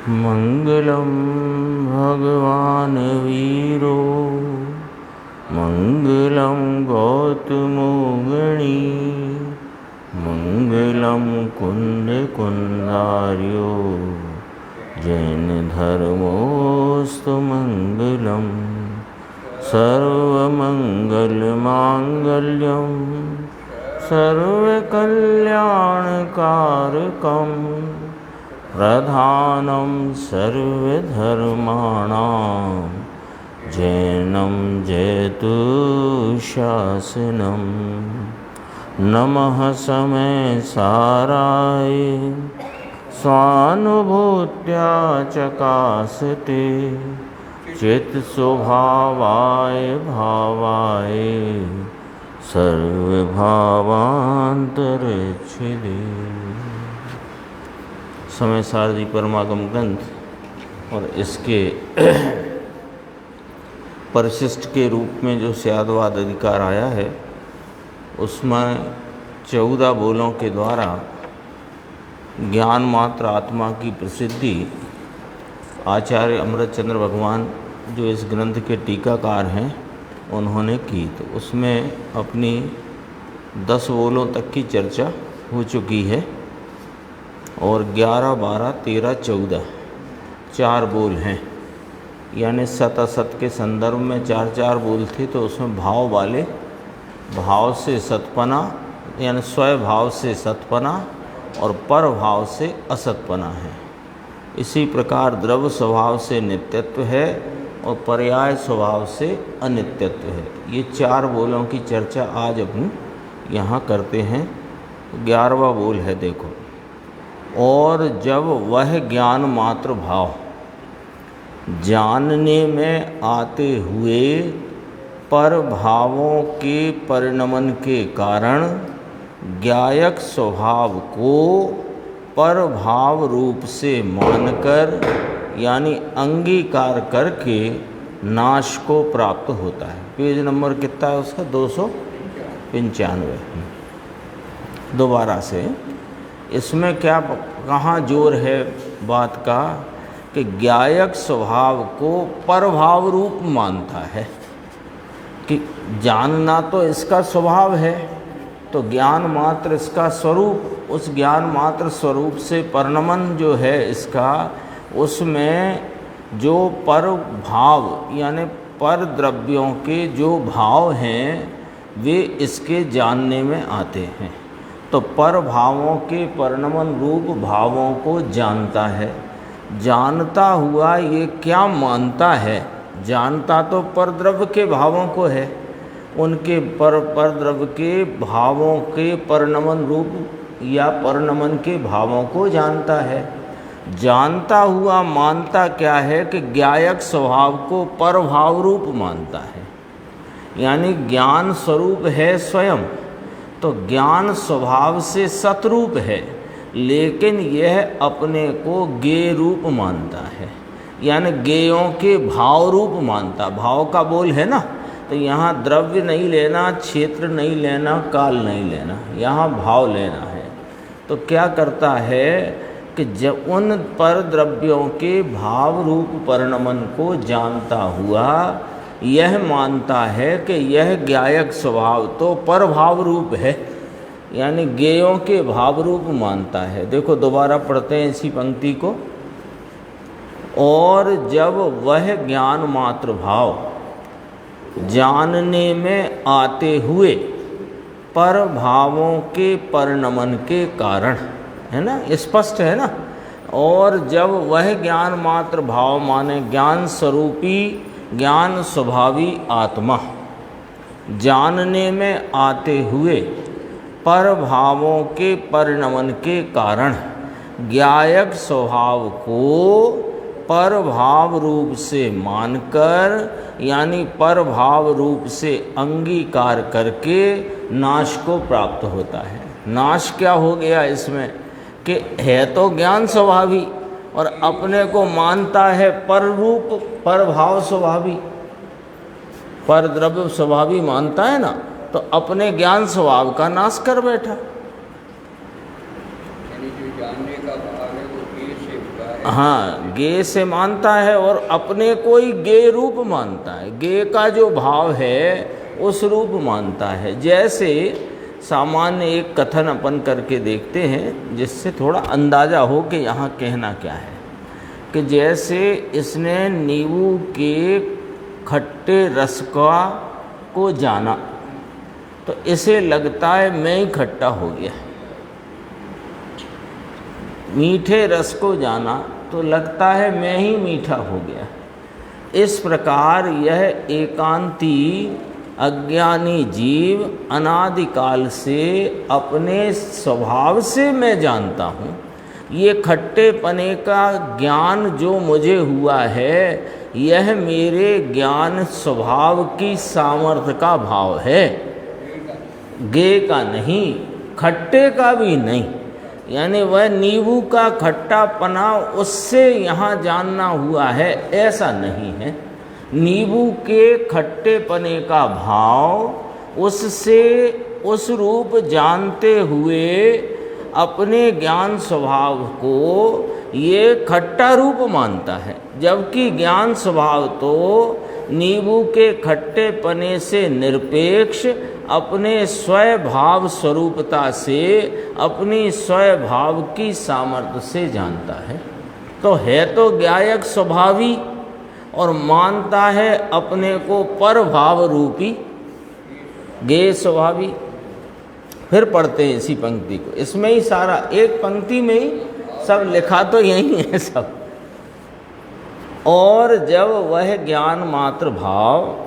मंगलम भगवान वीरो मंगलम गौतमो गणी मंगलम कुंद कुंदार्यो जैन धर्मोस्तु मंगलम सर्वमंगलमांगल्यम सर्वकल्याणकारकम प्रधानं सर्वधर्माणां जैनं जयतु शासनं। नमः समय साराय स्वानुभूत्या चकासते चित्स्वभावाय भावाय सर्वभावांतरिक्षिते। समय सारथी परमागम ग्रंथ और इसके परिशिष्ट के रूप में जो स्यादवाद अधिकार आया है उसमें 14 बोलों के द्वारा ज्ञान मात्र आत्मा की प्रसिद्धि आचार्य अमृतचंद्र भगवान जो इस ग्रंथ के टीकाकार हैं उन्होंने की। तो उसमें अपनी 10 बोलों तक की चर्चा हो चुकी है और 11, 12, 13, 14 4 बोल हैं। यानी सत असत के संदर्भ में 4 बोल थे। तो उसमें भाव वाले भाव से सतपना यानी स्वय भाव से सतपना और पर भाव से असतपना है। इसी प्रकार द्रव्य स्वभाव से नित्यत्व है और पर्याय स्वभाव से अनित्यत्व है। ये 4 बोलों की चर्चा आज अपन यहाँ करते हैं। 11वां बोल है, देखो। और जब वह ज्ञान मात्र भाव जानने में आते हुए पर भावों के परिणमन के कारण ज्ञायक स्वभाव को पर भाव रूप से मानकर यानी अंगीकार करके नाश को प्राप्त होता है। पेज नंबर कितना है उसका? 295। दोबारा से इसमें क्या कहाँ जोर है बात का कि ज्ञायक स्वभाव को परभाव रूप मानता है कि जानना तो इसका स्वभाव है, तो ज्ञान मात्र इसका स्वरूप, उस ज्ञान मात्र स्वरूप से परिणमन जो है इसका, उसमें जो पर भाव यानी पर द्रव्यों के जो भाव हैं वे इसके जानने में आते हैं। तो पर भावों के परिणमन रूप भावों को जानता है। जानता हुआ ये क्या मानता है? जानता तो पर द्रव्य के भावों को है, उनके पर द्रव्य के भावों के परिणमन रूप या परिणमन के भावों को जानता है। जानता हुआ मानता क्या है कि ज्ञायक स्वभाव को परभाव रूप मानता है, यानी ज्ञान स्वरूप है स्वयं। तो ज्ञान स्वभाव से सतरूप है, लेकिन यह अपने को ज्ञेय रूप मानता है, यानी ज्ञेयों के भाव रूप मानता। भाव का बोल है ना, तो यहाँ द्रव्य नहीं लेना, क्षेत्र नहीं लेना, काल नहीं लेना, यहाँ भाव लेना है। तो क्या करता है कि जब उन पर द्रव्यों के भाव रूप परिणमन को जानता हुआ यह मानता है कि यह ज्ञायक स्वभाव तो परभाव रूप है, यानी ज्ञेयों के भाव रूप मानता है। देखो दोबारा पढ़ते हैं इसी पंक्ति को। और जब वह ज्ञान मात्र भाव जानने में आते हुए पर भावों के परिणमन के कारण, है ना, स्पष्ट है ना। और जब वह ज्ञान मात्र भाव माने ज्ञान स्वरूपी ज्ञान स्वभावी आत्मा जानने में आते हुए पर भावों के परिणमन के कारण ज्ञायक स्वभाव को पर भाव रूप से मानकर यानी पर भाव रूप से अंगीकार करके नाश को प्राप्त होता है। नाश क्या हो गया इसमें कि है तो ज्ञान स्वभावी और अपने को मानता है पर रूप पर भाव स्वभावी, पर द्रव्य स्वभावी मानता है ना, तो अपने ज्ञान स्वभाव का नाश कर बैठा। यानी जो जानने का भाव है वो ज्ञेय से हुआ है हाँ, गे से मानता है और अपने को ही गे रूप मानता है। गे का जो भाव है उस रूप मानता है। जैसे सामान्य एक कथन अपन करके देखते हैं जिससे थोड़ा अंदाज़ा हो कि यहाँ कहना क्या है, कि जैसे इसने नींबू के खट्टे रस को जाना तो इसे लगता है मैं ही खट्टा हो गया। मीठे रस को जाना तो लगता है मैं ही मीठा हो गया। इस प्रकार यह एकांती अज्ञानी जीव अनादिकाल से अपने स्वभाव से मैं जानता हूँ। ये खट्टे पने का ज्ञान जो मुझे हुआ है यह मेरे ज्ञान स्वभाव की सामर्थ्य का भाव है, गे का नहीं, खट्टे का भी नहीं। यानी वह नींबू का खट्टा पना उससे यहाँ जानना हुआ है, ऐसा नहीं है। नींबू के खट्टे पने का भाव उससे उस रूप जानते हुए अपने ज्ञान स्वभाव को ये खट्टा रूप मानता है, जबकि ज्ञान स्वभाव तो नींबू के खट्टे पने से निरपेक्ष अपने स्वभाव स्वरूपता से, अपनी स्वभाव की सामर्थ्य से जानता है। तो है तो ज्ञायक स्वभावी और मानता है अपने को परभाव रूपी गे स्वभावी। फिर पढ़ते हैं इसी पंक्ति को, इसमें ही सारा, एक पंक्ति में ही सब लिखा तो यही है सब। और जब वह ज्ञान मात्र भाव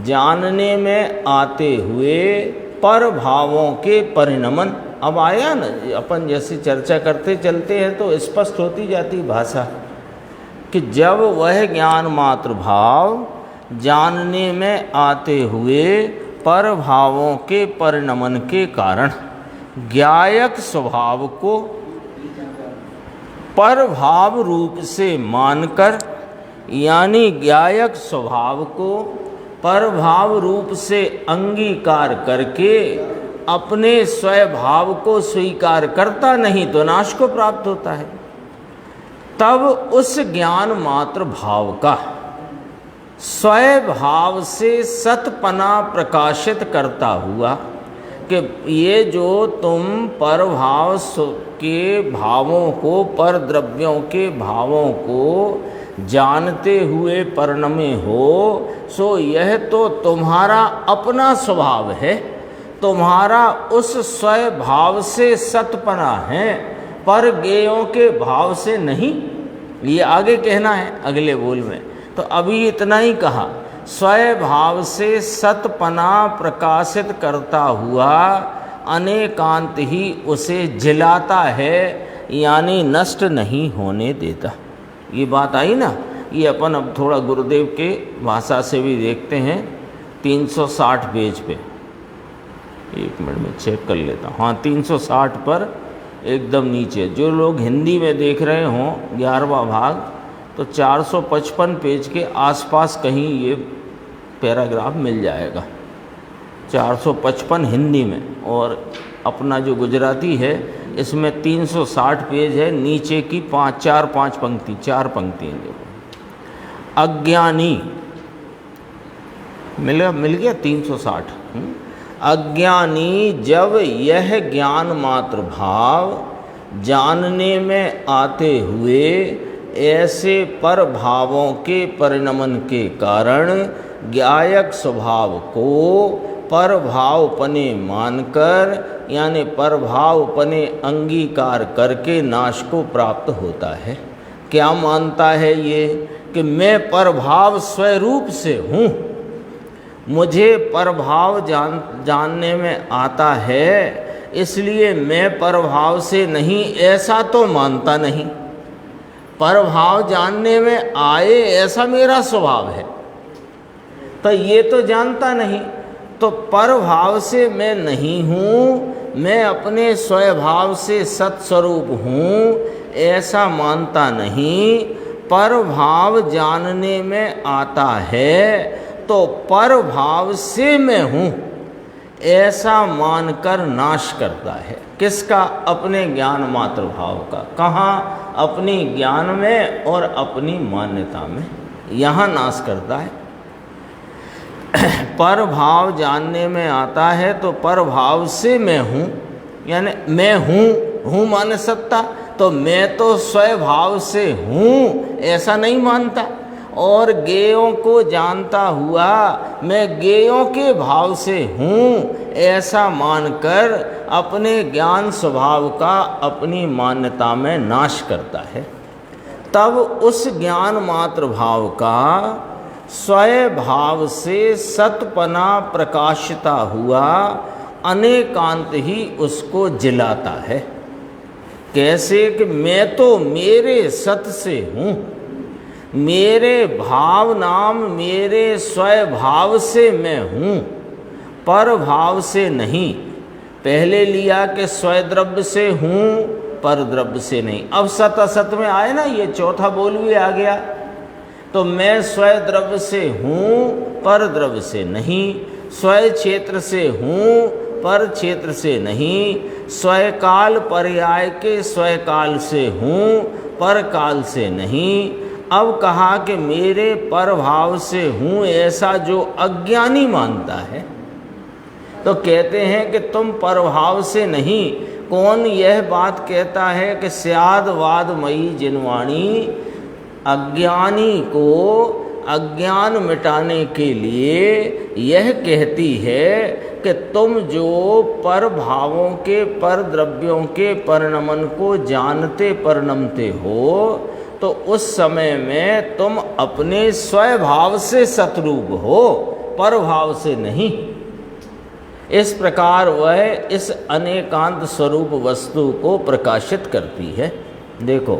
जानने में आते हुए पर भावों के परिणमन, अब आया ना, अपन जैसे चर्चा करते चलते हैं तो स्पष्ट होती जाती भाषा, कि जब वह ज्ञान मात्र भाव जानने में आते हुए पर भावों के परिणमन के कारण ज्ञायक स्वभाव को पर भाव रूप से मानकर, यानी ज्ञायक स्वभाव को परभाव रूप से अंगीकार करके अपने स्वभाव को स्वीकार करता नहीं तो नाश को प्राप्त होता है। तब उस ज्ञान मात्र भाव का स्वभाव से सतपना प्रकाशित करता हुआ कि ये जो तुम परभाव के भावों को, पर द्रव्यों के भावों को जानते हुए परिणमे हो, सो यह तो तुम्हारा अपना स्वभाव है, तुम्हारा उस स्वभाव से सतपना है, पर गेयों के भाव से नहीं। ये आगे कहना है अगले बोल में, तो अभी इतना ही कहा, स्वभाव से सतपना प्रकाशित करता हुआ अनेकांत ही उसे जिलाता है, यानी नष्ट नहीं होने देता। ये बात आई ना, ये अपन अब थोड़ा गुरुदेव के भाषा से भी देखते हैं 360 पेज पे। एक मिनट में चेक कर लेता हूँ, हाँ 360 पर एकदम नीचे। जो लोग हिंदी में देख रहे हों 11वां भाग, तो 455 पेज के आसपास कहीं ये पैराग्राफ मिल जाएगा, 455 हिंदी में। और अपना जो गुजराती है इसमें 360 पेज है, नीचे की 4 पंक्ति, 4 पंक्तियाँ देखो। अज्ञानी मिल गया 360। अज्ञानी जब यह ज्ञान मात्र भाव जानने में आते हुए ऐसे पर भावों के परिणमन के कारण ज्ञायक स्वभाव को परभावपने मानकर, यानी परभावपने अंगीकार करके नाश को प्राप्त होता है। क्या मानता है ये कि मैं परभाव स्वरूप से हूँ, मुझे परभाव जानने में आता है, इसलिए मैं परभाव से नहीं, ऐसा तो मानता नहीं। परभाव जानने में आए ऐसा मेरा स्वभाव है, तो ये तो जानता नहीं। तो परभाव से मैं नहीं हूँ, मैं अपने स्वभाव से सत्स्वरूप हूँ, ऐसा मानता नहीं। परभाव जानने में आता है तो परभाव से मैं हूँ ऐसा मानकर नाश करता है। किसका? अपने ज्ञान मात्र भाव का। कहाँ? अपनी ज्ञान में और अपनी मान्यता में, यहाँ नाश करता है। पर भाव जानने में आता है तो पर भाव से मैं हूँ, यानी मैं हूँ माने सत्ता, तो मैं तो स्वभाव से हूँ ऐसा नहीं मानता, और ज्ञेयों को जानता हुआ मैं ज्ञेयों के भाव से हूँ ऐसा मानकर अपने ज्ञान स्वभाव का अपनी मान्यता में नाश करता है। तब उस ज्ञान मात्र भाव का स्वभाव से सतपना प्रकाशिता हुआ अनेकांत ही उसको जिलाता है। कैसे कि मैं तो मेरे सत से हूँ, मेरे भाव नाम मेरे स्वभाव से मैं हूँ, पर भाव से नहीं। पहले लिया कि स्वद्रव्य से हूँ, पर द्रव्य से नहीं। अब सत असत में आए ना, ये चौथा बोल भी आ गया। तो मैं स्वद्रव्य से हूँ, पर द्रव्य से नहीं। स्व क्षेत्र से हूँ, पर क्षेत्र से नहीं। स्वकाल पर्याय के स्वकाल से हूँ, पर काल से नहीं। अब कहा कि मेरे पर भाव से हूँ ऐसा जो अज्ञानी मानता है, तो कहते हैं कि तुम पर भाव से नहीं। कौन यह बात कहता है कि स्याद वादमयी जिनवाणी, अज्ञानी को अज्ञान मिटाने के लिए यह कहती है कि तुम जो पर भावों के पर द्रव्यों के परिणमन को जानते परिणमते हो, तो उस समय में तुम अपने स्वभाव से सतरूप हो, पर भाव से नहीं। इस प्रकार वह इस अनेकांत स्वरूप वस्तु को प्रकाशित करती है। देखो,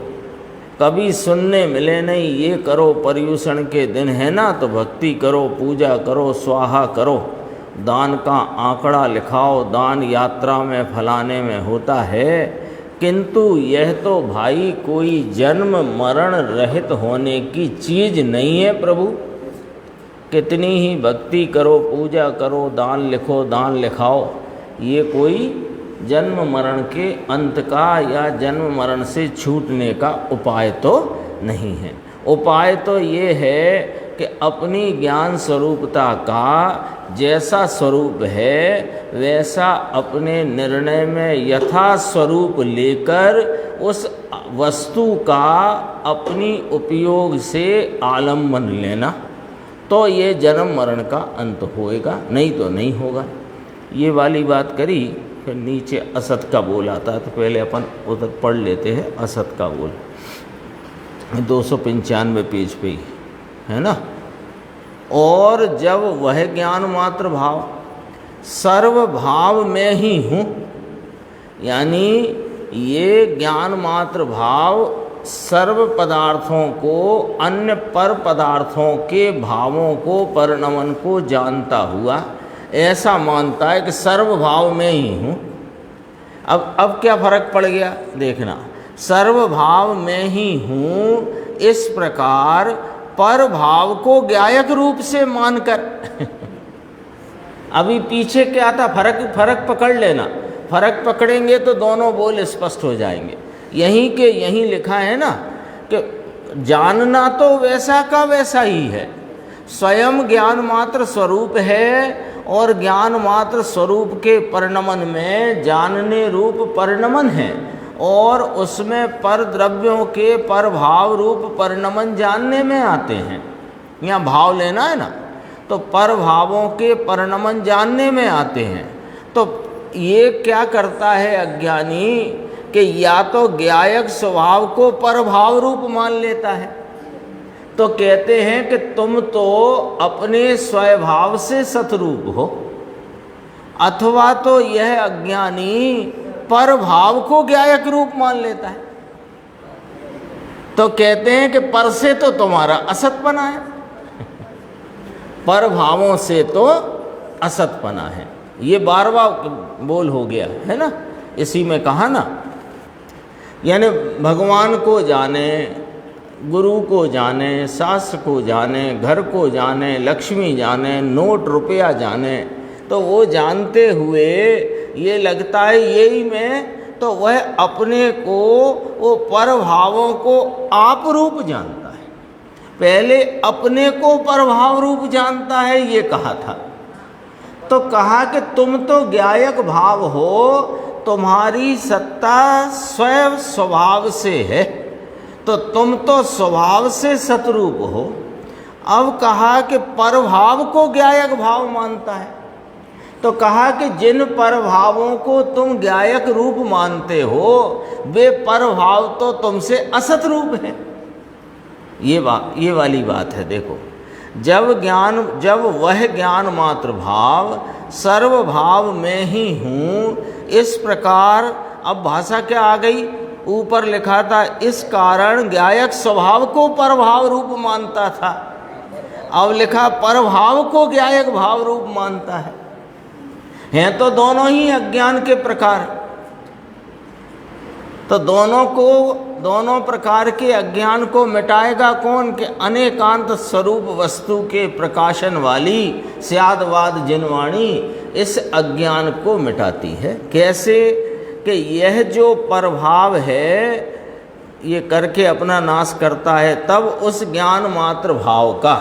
कभी सुनने मिले नहीं, ये करो पर्युषण के दिन है ना तो भक्ति करो, पूजा करो, स्वाहा करो, दान का आंकड़ा लिखाओ, दान यात्रा में फलाने में होता है। किंतु यह तो भाई कोई जन्म मरण रहित होने की चीज़ नहीं है प्रभु। कितनी ही भक्ति करो, पूजा करो, दान लिखो, दान लिखाओ, ये कोई जन्म मरण के अंत का या जन्म मरण से छूटने का उपाय तो नहीं है। उपाय तो ये है कि अपनी ज्ञान स्वरूपता का जैसा स्वरूप है वैसा अपने निर्णय में यथा स्वरूप लेकर उस वस्तु का अपनी उपयोग से आलम्बन लेना, तो ये जन्म मरण का अंत होएगा, नहीं तो नहीं होगा। ये वाली बात करी। फिर नीचे असत का बोल आता है, तो पहले अपन उधर पढ़ लेते हैं असत का बोल। 295 पेज पे ही है ना। और जब वह ज्ञान मात्र भाव सर्व भाव में ही हूँ, यानी ये ज्ञान मात्र भाव सर्व पदार्थों को, अन्य पर पदार्थों के भावों को, परिणमन को जानता हुआ ऐसा मानता है कि सर्व भाव में ही हूँ। अब क्या फर्क पड़ गया देखना। सर्व भाव में ही हूँ इस प्रकार पर भाव को ज्ञायक रूप से मानकर अभी पीछे क्या था, फर्क पकड़ लेना। फर्क पकड़ेंगे तो दोनों बोल स्पष्ट हो जाएंगे। यहीं के यहीं लिखा है ना कि जानना तो वैसा का वैसा ही है, स्वयं ज्ञान मात्र स्वरूप है, और ज्ञान मात्र स्वरूप के परिणमन में जानने रूप परिणमन है, और उसमें पर द्रव्यों के पर भाव रूप परिणमन जानने में आते हैं। यहाँ भाव लेना है ना, तो पर भावों के परिणमन जानने में आते हैं। तो ये क्या करता है अज्ञानी कि या तो ज्ञायक स्वभाव को पर भाव रूप मान लेता है, तो कहते हैं कि तुम तो अपने स्वभाव से सतरूप हो, अथवा तो यह अज्ञानी पर भाव को ज्ञायक रूप मान लेता है। तो कहते हैं कि पर से तो तुम्हारा असतपना है, पर भावों से तो असतपना है। ये 12वां बोल हो गया है ना। इसी में कहा ना, यानी भगवान को जाने, गुरु को जाने, शास्त्र को जाने, घर को जाने, लक्ष्मी जाने, नोट रुपया जाने, तो वो जानते हुए ये लगता है यही मैं तो वह अपने को, वो परभावों को आप रूप जानता है। पहले अपने को परभाव रूप जानता है, ये कहा था। तो कहा कि तुम तो ज्ञायक भाव हो, तुम्हारी सत्ता स्वयं स्वभाव से है, तो तुम तो स्वभाव से सतरूप हो। अब कहा कि परभाव को ज्ञायक भाव मानता है, तो कहा कि जिन परभावों को तुम ज्ञायक रूप मानते हो, वे परभाव तो तुमसे असत रूप है। ये वाली बात है। देखो, जब वह ज्ञान मात्र भाव सर्वभाव में ही हूँ, इस प्रकार, अब भाषा क्या आ गई, ऊपर लिखा था इस कारण ज्ञायक स्वभाव को परभाव रूप मानता था, अब लिखा परभाव को ज्ञायक भाव रूप मानता है। हैं तो दोनों ही अज्ञान के प्रकार, तो दोनों प्रकार के अज्ञान को मिटाएगा कौन? कि अनेकांत स्वरूप वस्तु के प्रकाशन वाली स्यादवाद जिनवाणी इस अज्ञान को मिटाती है। कैसे? कि यह जो परभाव है ये करके अपना नाश करता है, तब उस ज्ञान मात्र भाव का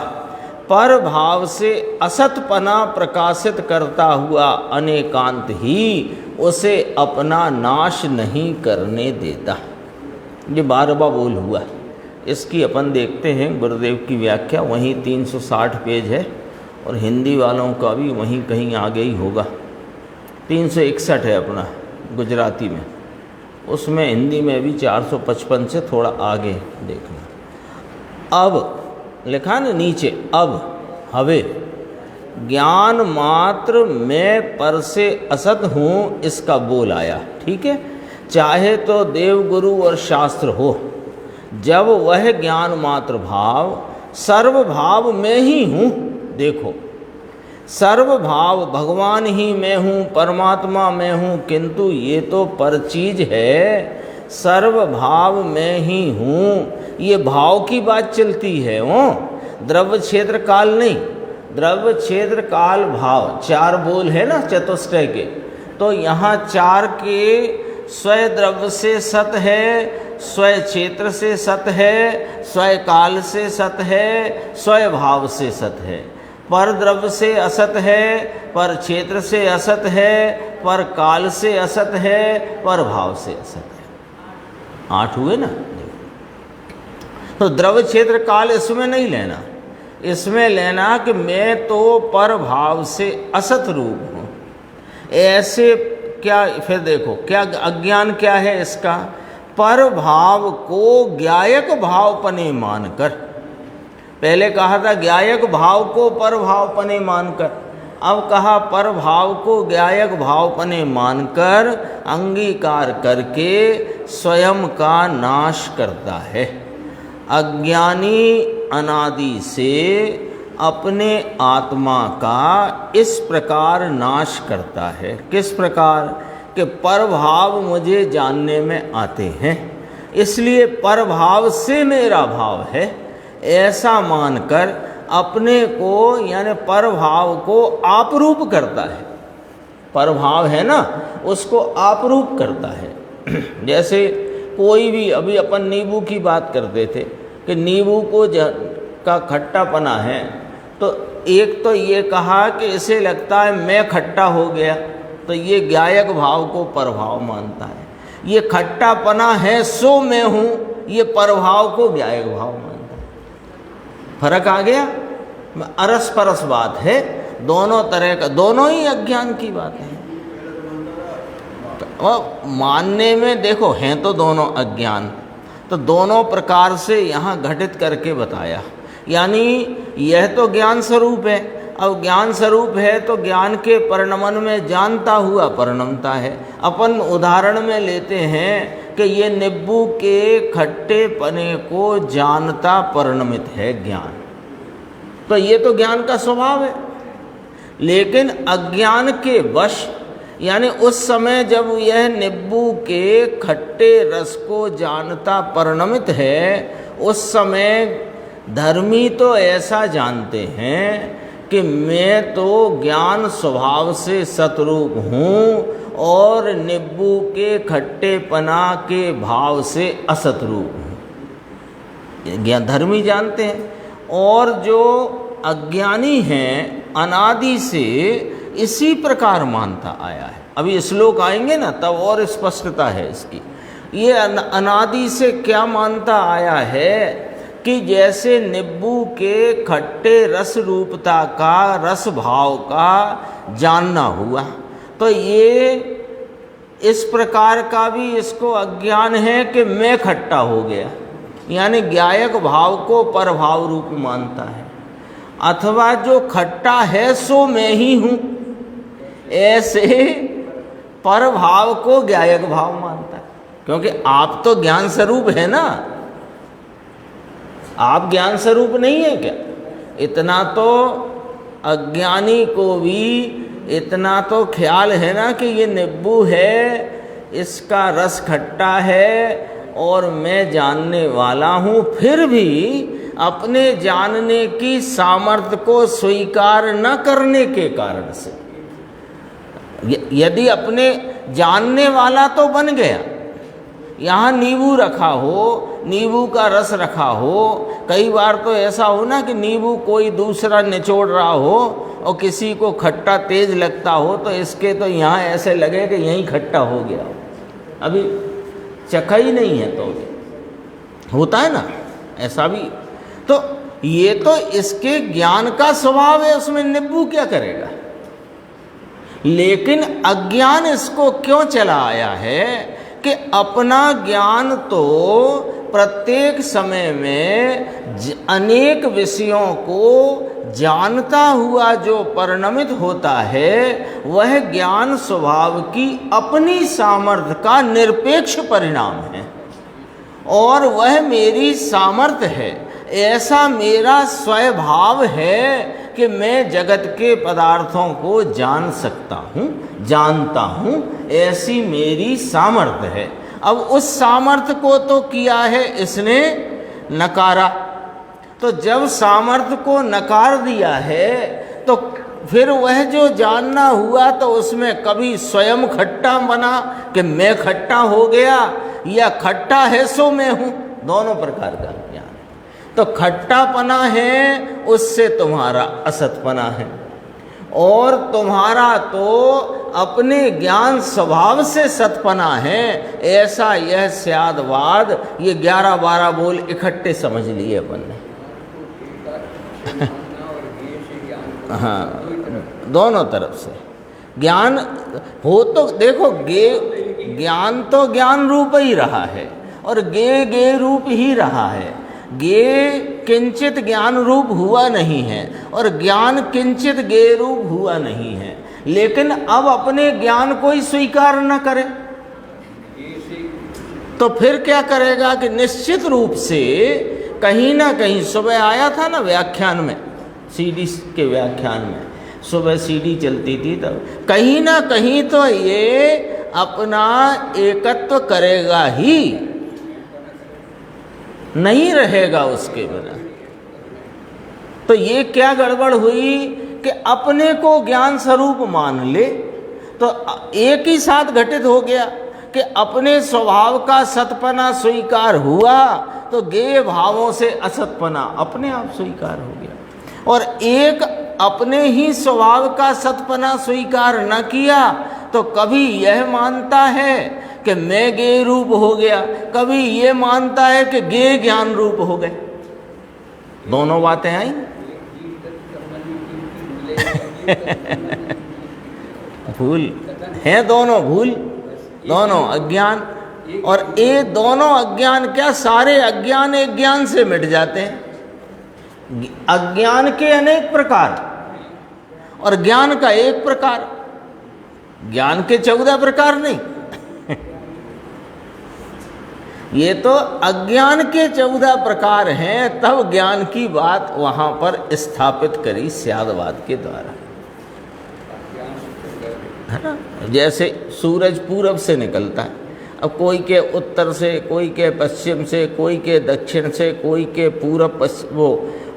पर भाव से असतपना प्रकाशित करता हुआ अनेकांत ही उसे अपना नाश नहीं करने देता। ये 12वां बोल हुआ। इसकी अपन देखते हैं गुरुदेव की व्याख्या, वहीं 360 पेज है, और हिंदी वालों का भी वहीं कहीं आगे ही होगा। 361 है अपना गुजराती में, उसमें हिंदी में भी 455 से थोड़ा आगे देखना। अब लिखा न नीचे, अब हवे ज्ञान मात्र मैं पर से असत हूँ, इसका बोल आया। ठीक है, चाहे तो देवगुरु और शास्त्र हो, जब वह ज्ञान मात्र भाव सर्वभाव में ही हूँ। देखो, सर्वभाव भगवान ही मैं हूँ, परमात्मा मैं हूँ, किंतु ये तो पर चीज है। सर्वभाव में ही हूँ, ये भाव की बात चलती है। द्रव्य क्षेत्र काल नहीं, द्रव्य क्षेत्र काल भाव, 4 बोल है ना चतुष्टय के, तो यहाँ 4 के स्वय द्रव्य से सत है, स्वय क्षेत्र से सत है, स्वय काल से सत है, स्वय भाव से सत है। पर द्रव्य से असत है, पर क्षेत्र से असत है, पर काल से असत है, पर भाव से असत है। 8 हुए ना। तो द्रव्य क्षेत्र काल इसमें नहीं लेना, इसमें लेना कि मैं तो पर भाव से असत रूप हूँ। ऐसे क्या? फिर देखो क्या अज्ञान क्या है इसका? पर भाव को ज्ञायक भावपने मानकर, पहले कहा था ज्ञायक भाव को पर भावपने मानकर, अब कहा पर भाव को ज्ञायक भावपने मानकर अंगीकार करके स्वयं का नाश करता है। अज्ञानी अनादि से अपने आत्मा का इस प्रकार नाश करता है। किस प्रकार? कि परभाव मुझे जानने में आते हैं, इसलिए परभाव से मेरा भाव है, ऐसा मानकर अपने को यानी परभाव को आपरूप करता है। परभाव है ना, उसको आपरूप करता है। जैसे कोई भी, अभी अपन नींबू की बात करते थे कि नींबू को का खट्टापना है, तो एक तो ये कहा कि इसे लगता है मैं खट्टा हो गया, तो ये ज्ञायक भाव को परभाव मानता है। ये खट्टापना है सो मैं हूँ, ये परभाव को ज्ञायक भाव मानता है। फर्क आ गया? अरस परस बात है, दोनों तरह का, दोनों ही अज्ञान की बात है। तो मानने में देखो हैं तो दोनों अज्ञान, तो दोनों प्रकार से यहाँ घटित करके बताया। यानी यह तो ज्ञान स्वरूप है, अब ज्ञान स्वरूप है तो ज्ञान के परिणमन में जानता हुआ परिणमता है। अपन उदाहरण में लेते हैं कि ये नींबू के खट्टे पने को जानता परिणमित है ज्ञान, तो ये तो ज्ञान का स्वभाव है। लेकिन अज्ञान के वश, यानी उस समय जब यह नींबू के खट्टे रस को जानता परिणमित है, उस समय धर्मी तो ऐसा जानते हैं कि मैं तो ज्ञान स्वभाव से सतरूप हूँ और नींबू के खट्टेपना के भाव से असतरूप हूँ। ज्ञान धर्मी जानते हैं, और जो अज्ञानी हैं अनादि से इसी प्रकार मानता आया है। अभी श्लोक आएंगे ना तब और स्पष्टता है इसकी। ये अनादि से क्या मानता आया है कि जैसे नींबू के खट्टे रस रूपता का, रस भाव का जानना हुआ, तो ये इस प्रकार का भी इसको अज्ञान है कि मैं खट्टा हो गया, यानी ज्ञायक भाव को परभाव रूप मानता है, अथवा जो खट्टा है सो मैं ही हूँ, ऐसे परभाव को ज्ञायक भाव मानता है। क्योंकि आप तो ज्ञान स्वरूप है ना, आप ज्ञान स्वरूप नहीं है क्या? इतना तो अज्ञानी को भी इतना तो ख्याल है ना कि ये नींबू है, इसका रस खट्टा है और मैं जानने वाला हूँ, फिर भी अपने जानने की सामर्थ्य को स्वीकार न करने के कारण से, यदि अपने जानने वाला तो बन गया, यहाँ नींबू रखा हो, नींबू का रस रखा हो, कई बार तो ऐसा हो ना कि नींबू कोई दूसरा निचोड़ रहा हो और किसी को खट्टा तेज लगता हो, तो इसके तो यहाँ ऐसे लगे कि यहीं खट्टा हो गया, अभी चखा ही नहीं है, तो होता है ना ऐसा भी। तो ये तो इसके ज्ञान का स्वभाव है, उसमें नींबू क्या करेगा। लेकिन अज्ञान इसको क्यों चला आया है कि अपना ज्ञान तो प्रत्येक समय में अनेक विषयों को जानता हुआ जो परिणमित होता है, वह ज्ञान स्वभाव की अपनी सामर्थ्य का निरपेक्ष परिणाम है, और वह मेरी सामर्थ्य है। ऐसा मेरा स्वभाव है कि मैं जगत के पदार्थों को जान सकता हूँ, जानता हूँ, ऐसी मेरी सामर्थ्य है। अब उस सामर्थ्य को तो किया है इसने नकारा, तो जब सामर्थ्य को नकार दिया है तो फिर वह जो जानना हुआ तो उसमें कभी स्वयं खट्टा बना कि मैं खट्टा हो गया, या खट्टा है सो मैं हूँ, दोनों प्रकार का ज्ञान है। तो खट्टापना है उससे तुम्हारा असतपना है, और तुम्हारा तो अपने ज्ञान स्वभाव से सतपना है, ऐसा यह स्यादवाद। ये 11-12 बोल इकट्ठे समझ लिए अपन ने। हाँ, दोनों तरफ से ज्ञान हो तो देखो, ज्ञान तो ज्ञान रूप ही रहा है और गे रूप ही रहा है। गे किंचित ज्ञान रूप हुआ नहीं है और ज्ञान किंचित गे रूप हुआ नहीं है, लेकिन अब अपने ज्ञान को ही स्वीकार न करे तो फिर क्या करेगा कि निश्चित रूप से कहीं ना कहीं, सुबह आया था ना व्याख्यान में, सीडी के व्याख्यान में, सुबह सीडी चलती थी तब, कहीं ना कहीं तो ये अपना एकत्व करेगा ही, नहीं रहेगा उसके बिना। तो ये क्या गड़बड़ हुई कि अपने को ज्ञान स्वरूप मान ले, तो एक ही साथ घटित हो गया कि अपने स्वभाव का सतपना स्वीकार हुआ तो गेय भावों से असतपना अपने आप स्वीकार हो गया, और एक अपने ही स्वभाव का सतपना स्वीकार न किया तो कभी यह मानता है कि मैं गेय रूप हो गया, कभी ये मानता है कि गेय ज्ञान रूप हो गए। दोनों बातें आई। भूल है, दोनों भूल, दोनों अज्ञान, और ये दोनों अज्ञान क्या, सारे अज्ञान एक ज्ञान से मिट जाते हैं। अज्ञान के अनेक प्रकार और ज्ञान का एक प्रकार, ज्ञान के 14 प्रकार नहीं। ये तो अज्ञान के 14 प्रकार हैं, तब ज्ञान की बात वहां पर स्थापित करी स्यादवाद के द्वारा, है ना। जैसे सूरज पूरब से निकलता है, अब कोई के उत्तर से, कोई के पश्चिम से, कोई के दक्षिण से, कोई के पूरब पश्चिम, वो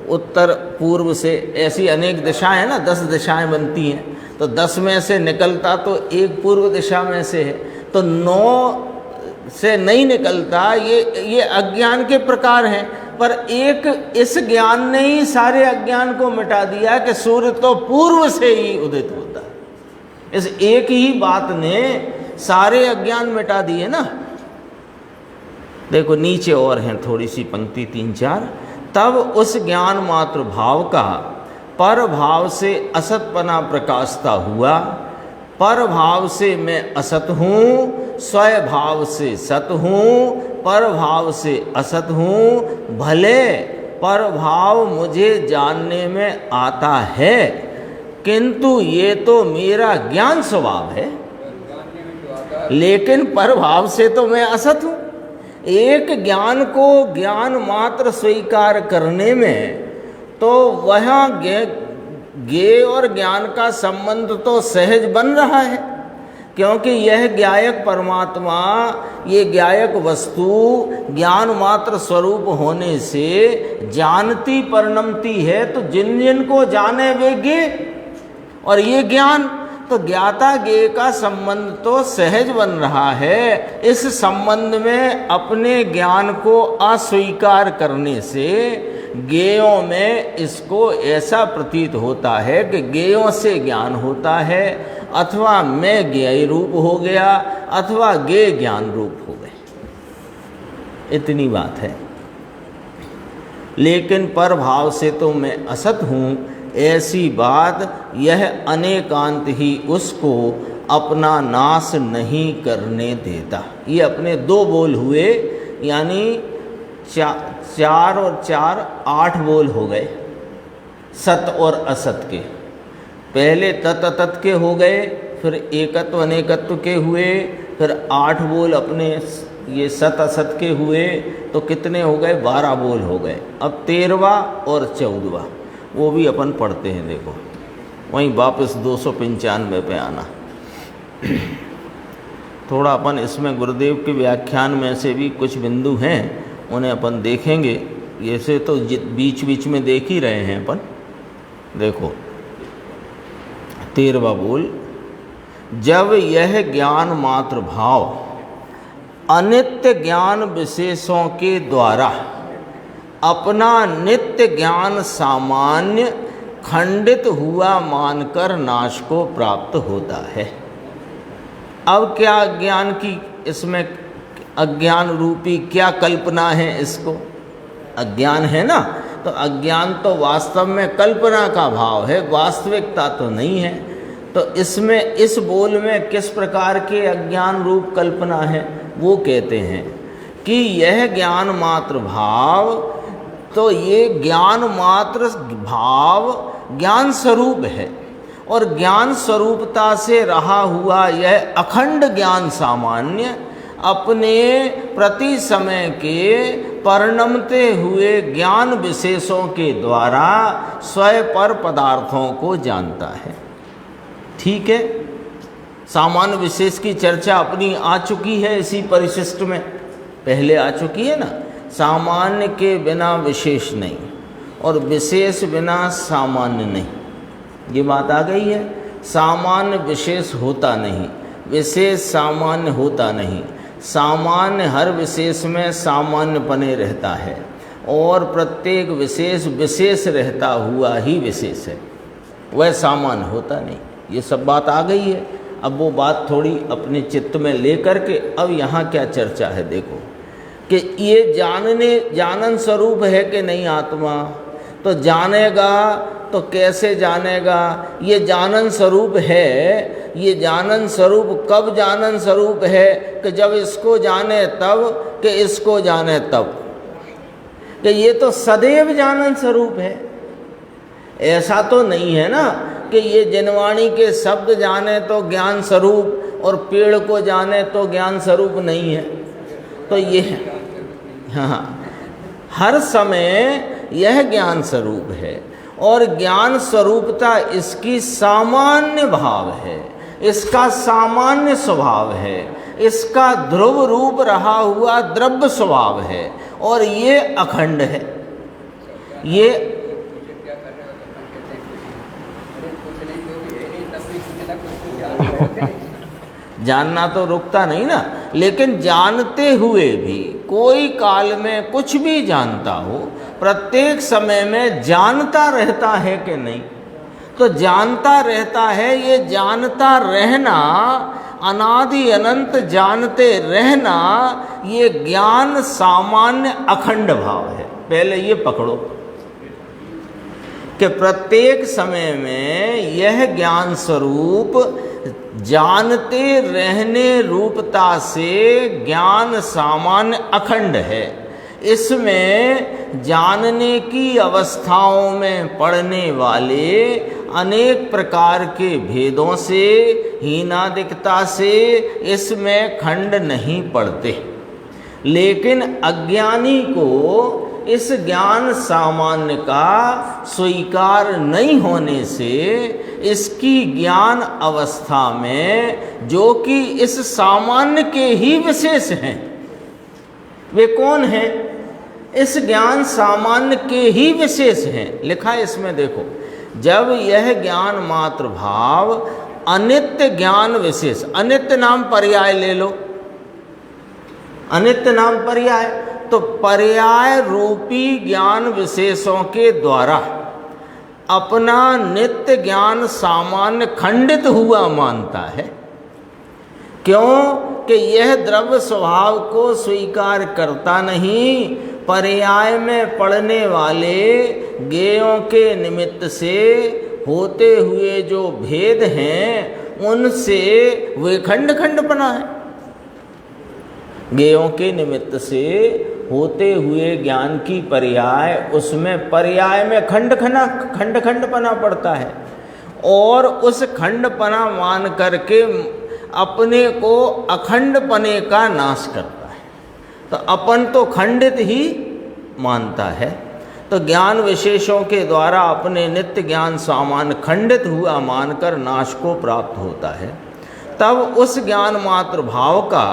उत्तर पूर्व से, ऐसी अनेक दिशाएं हैं ना, 10 दिशाएं बनती हैं, तो 10 में से निकलता तो एक पूर्व दिशा में से है, तो 9 से नहीं निकलता। ये अज्ञान के प्रकार हैं, पर एक इस ज्ञान ने ही सारे अज्ञान को मिटा दिया कि सूर्य तो पूर्व से ही उदित होता है। इस एक ही बात ने सारे अज्ञान मिटा दिए ना। देखो नीचे और हैं थोड़ी सी पंक्ति 3-4। तब उस ज्ञान मात्र भाव का पर भाव से असतपना प्रकाशता हुआ। पर भाव से मैं असत हूँ, स्वय भाव से सत हूँ, पर भाव से असत हूँ। भले पर भाव मुझे जानने में आता है, किंतु ये तो मेरा ज्ञान स्वभाव है, लेकिन पर भाव से तो मैं असत हूँ। एक ज्ञान को ज्ञान मात्र स्वीकार करने में तो वहाँ ज्ञेय और ज्ञान का संबंध तो सहज बन रहा है, क्योंकि यह ज्ञायक परमात्मा, ये ज्ञायक वस्तु ज्ञान मात्र स्वरूप होने से जानती परिणमती है। तो जिन जिन को जाने वे ज्ञेय और ये ज्ञान, तो ज्ञाता ज्ञेय का संबंध तो सहज बन रहा है। इस संबंध में अपने ज्ञान को अस्वीकार करने से ज्ञेयों में इसको ऐसा प्रतीत होता है कि ज्ञेयों से ज्ञान होता है, अथवा मैं ज्ञेय रूप हो गया, अथवा ज्ञेय ज्ञान रूप हो गए। इतनी बात है। लेकिन पर भाव से तो मैं असत हूँ, ऐसी बात यह अनेकांत ही उसको अपना नाश नहीं करने देता। ये अपने 2 बोल हुए, यानी 4 और 4 8 बोल हो गए सत और असत के। पहले तत् तत् के हो गए, फिर एकत्व अनेकत्व के हुए, फिर 8 बोल अपने ये सत असत के हुए, तो कितने हो गए? 12 बोल हो गए। अब 13वां और 14वां वो भी अपन पढ़ते हैं। देखो वहीं वापस 295 पे आना। थोड़ा अपन इसमें गुरुदेव के व्याख्यान में से भी कुछ बिंदु हैं, उन्हें अपन देखेंगे। ऐसे तो बीच बीच में देख ही रहे हैं अपन। देखो 13वां बोल, जब यह ज्ञान मात्र भाव अनित्य ज्ञान विशेषों के द्वारा अपना नित्य ज्ञान सामान्य खंडित हुआ मानकर नाश को प्राप्त होता है। अब क्या अज्ञान की इसमें अज्ञान रूपी क्या कल्पना है? इसको अज्ञान है ना, तो अज्ञान तो वास्तव में कल्पना का भाव है, वास्तविकता तो नहीं है। तो इसमें इस बोल में किस प्रकार के अज्ञान रूप कल्पना है? वो कहते हैं कि यह ज्ञान मात्र भाव, तो ये ज्ञान मात्र भाव ज्ञान स्वरूप है, और ज्ञान स्वरूपता से रहा हुआ यह अखंड ज्ञान सामान्य अपने प्रति समय के परिणमते हुए ज्ञान विशेषों के द्वारा स्वयं पर पदार्थों को जानता है। ठीक है, सामान्य विशेष की चर्चा अपनी आ चुकी है इसी परिशिष्ट में, पहले आ चुकी है ना। सामान्य के बिना विशेष नहीं, और विशेष बिना सामान्य नहीं, ये बात आ गई है। सामान्य विशेष होता नहीं, विशेष सामान्य होता नहीं। सामान्य हर विशेष में सामान्य बने रहता है, और प्रत्येक विशेष विशेष रहता हुआ ही विशेष है, वह सामान्य होता नहीं। ये सब बात आ गई है। अब वो बात थोड़ी अपने चित्त में लेकर के अब यहाँ क्या चर्चा है, देखो कि ये जानन स्वरूप है कि नहीं आत्मा, तो जानेगा तो कैसे जानेगा? ये जानन स्वरूप है। ये जानन स्वरूप कब जानन स्वरूप है? कि जब इसको जाने तब, कि इसको जाने तब, कि ये तो सदैव जानन स्वरूप है। ऐसा तो नहीं है ना कि ये जिनवाणी के शब्द जाने तो ज्ञान स्वरूप, और पेड़ को जाने तो ज्ञान स्वरूप नहीं है। तो ये हाँ, हर समय यह ज्ञान स्वरूप है, और ज्ञान स्वरूपता इसकी सामान्य भाव है, इसका सामान्य स्वभाव है, इसका ध्रुव रूप रहा हुआ द्रव्य स्वभाव है, और ये अखंड है। ये जानना तो रुकता नहीं ना, लेकिन जानते हुए भी कोई काल में कुछ भी जानता हो, प्रत्येक समय में जानता रहता है कि नहीं? तो जानता रहता है, ये जानता रहना, अनादि अनंत जानते रहना, ये ज्ञान सामान्य अखंड भाव है। पहले ये पकड़ो कि प्रत्येक समय में यह ज्ञान स्वरूप जानते रहने रूपता से ज्ञान सामान्य अखंड है। इसमें जानने की अवस्थाओं में पड़ने वाले अनेक प्रकार के भेदों से, हीनादिकता से इसमें खंड नहीं पड़ते। लेकिन अज्ञानी को इस ज्ञान सामान्य का स्वीकार नहीं होने से इसकी ज्ञान अवस्था में, जो कि इस सामान्य के ही विशेष हैं, वे कौन हैं? इस ज्ञान सामान्य के ही विशेष हैं। लिखा है इसमें देखो, जब यह ज्ञान मात्र भाव अनित्य ज्ञान विशेष, अनित्य नाम पर्याय ले लो, अनित्य नाम पर्याय, तो पर्याय रूपी ज्ञान विशेषों के द्वारा अपना नित्य ज्ञान सामान्य खंडित हुआ मानता है। क्यों? कि यह द्रव्य स्वभाव को स्वीकार करता नहीं, पर्याय में पड़ने वाले ज्ञेयों के निमित्त से होते हुए जो भेद हैं उनसे वे खंड खंड बना है। ज्ञेयों के निमित्त से होते हुए ज्ञान की पर्याय, उसमें पर्याय में खंड खंडपना पड़ता है, और उस खंडपना मान करके अपने को अखंडपने का नाश करता है। तो अपन तो खंडित ही मानता है, तो ज्ञान विशेषों के द्वारा अपने नित्य ज्ञान सामान्य खंडित हुआ मानकर नाश को प्राप्त होता है। तब उस ज्ञान मात्र भाव का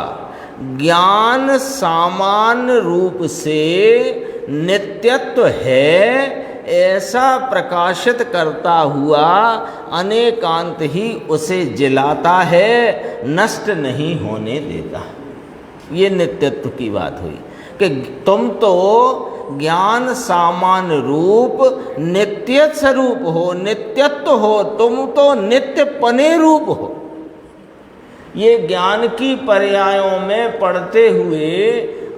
ज्ञान सामान्य रूप से नित्यत्व है ऐसा प्रकाशित करता हुआ अनेकांत ही उसे जिलाता है, नष्ट नहीं होने देता। ये नित्यत्व की बात हुई कि तुम तो ज्ञान सामान्य रूप नित्य स्वरूप हो, नित्यत्व हो, तुम तो नित्य पने रूप हो। ये ज्ञान की पर्यायों में पढ़ते हुए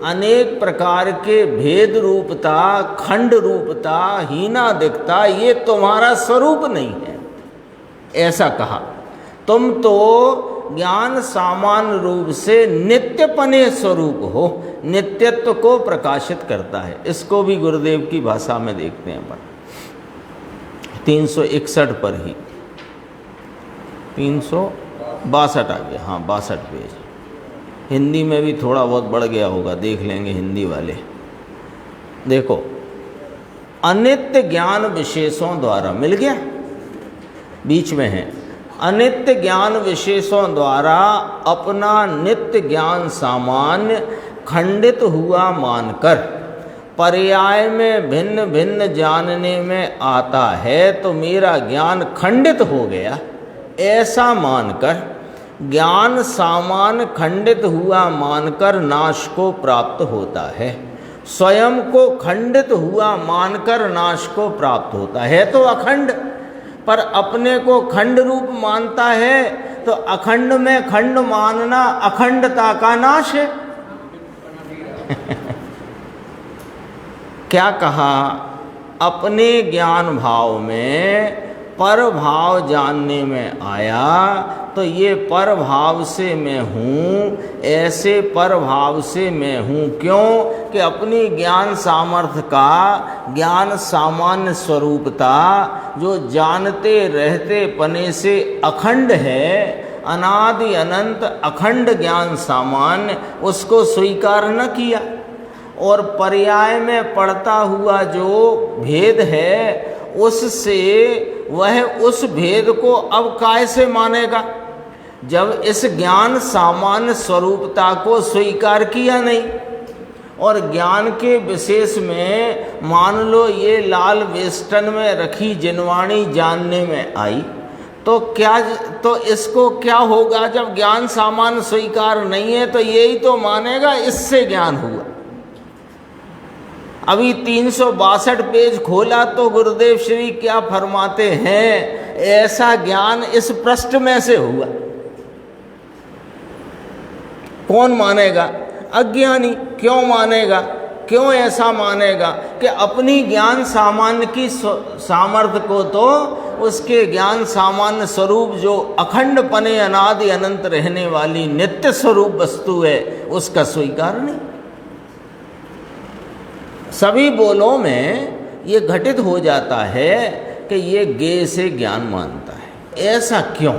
अनेक प्रकार के भेद रूपता, खंड रूपता, हीना दिखता, ये तुम्हारा स्वरूप नहीं है, ऐसा कहा। तुम तो ज्ञान सामान्य रूप से नित्यपने स्वरूप हो, नित्यत्व को प्रकाशित करता है। इसको भी गुरुदेव की भाषा में देखते हैं अपन 361 पर ही, 362 आ गया, हाँ 62 पेज। हिंदी में भी थोड़ा बहुत बढ़ गया होगा, देख लेंगे हिंदी वाले। देखो, अनित्य ज्ञान विशेषों द्वारा, मिल गया, बीच में है, अनित्य ज्ञान विशेषों द्वारा अपना नित्य ज्ञान सामान्य खंडित हुआ मानकर पर्याय में भिन्न भिन्न जानने में आता है, तो मेरा ज्ञान खंडित हो गया ऐसा मानकर ज्ञान सामान्य खंडित हुआ मानकर नाश को प्राप्त होता है। स्वयं को खंडित हुआ मानकर नाश को प्राप्त होता है। तो अखंड, पर अपने को खंड रूप मानता है, तो अखंड में खंड मानना अखंडता का नाश है। क्या कहा? अपने ज्ञान भाव में पर भाव जानने में आया, तो ये पर भाव से मैं हूँ, ऐसे पर भाव से मैं हूँ। क्यों? कि अपनी ज्ञान सामर्थ्य का ज्ञान सामान्य स्वरूपता जो जानते रहते पने से अखंड है, अनादि अनंत अखंड ज्ञान सामान्य, उसको स्वीकार न किया। और पर्याय में पड़ता हुआ जो भेद है उससे वह उस भेद को अब कैसे मानेगा, जब इस ज्ञान सामान्य स्वरूपता को स्वीकार किया नहीं। और ज्ञान के विशेष में मान लो ये लाल वेस्टर्न में रखी जिनवाणी जानने में आई, तो इसको क्या होगा जब ज्ञान सामान्य स्वीकार नहीं है? तो यही तो मानेगा इससे ज्ञान हुआ। अभी 362 पेज खोला तो गुरुदेव श्री क्या फरमाते हैं, ऐसा ज्ञान इस पृष्ठ में से हुआ। कौन मानेगा? अज्ञानी। क्यों मानेगा? क्यों ऐसा मानेगा कि अपनी ज्ञान सामान्य की सामर्थ्य को तो उसके ज्ञान सामान्य स्वरूप जो अखंड पने अनादि अनंत रहने वाली नित्य स्वरूप वस्तु है उसका स्वीकार नहीं। सभी बोलों में ये घटित हो जाता है कि ये ज्ञेय से ज्ञान मानता है। ऐसा क्यों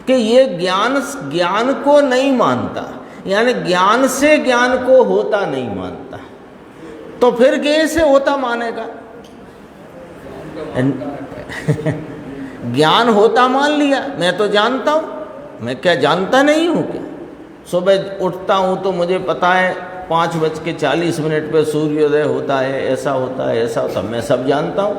कि ये ज्ञान को नहीं मानता, यानी ज्ञान से ज्ञान को होता नहीं मानता, तो फिर ज्ञेय से होता मानेगा। ज्ञान होता मान लिया, मैं तो जानता हूँ, मैं क्या जानता नहीं हूँ क्या? सुबह उठता हूँ तो मुझे पता है 5:40 पे सूर्योदय होता है, ऐसा होता है, ऐसा होता है, मैं सब जानता हूँ।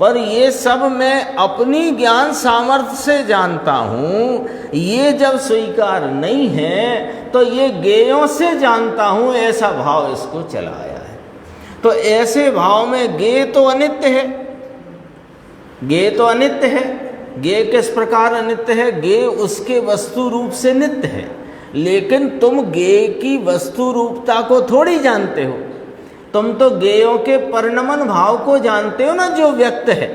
पर ये सब मैं अपनी ज्ञान सामर्थ्य से जानता हूँ, ये जब स्वीकार नहीं है तो ये ज्ञेयों से जानता हूँ, ऐसा भाव इसको चलाया है। तो ऐसे भाव में ज्ञेय तो अनित्य है। ज्ञेय तो अनित्य है। ज्ञेय किस प्रकार अनित्य है? ज्ञेय उसके वस्तु रूप से नित्य है, लेकिन तुम ज्ञेय की वस्तु रूपता को थोड़ी जानते हो। तुम तो ज्ञेयों के परिणमन भाव को जानते हो ना, जो व्यक्त है।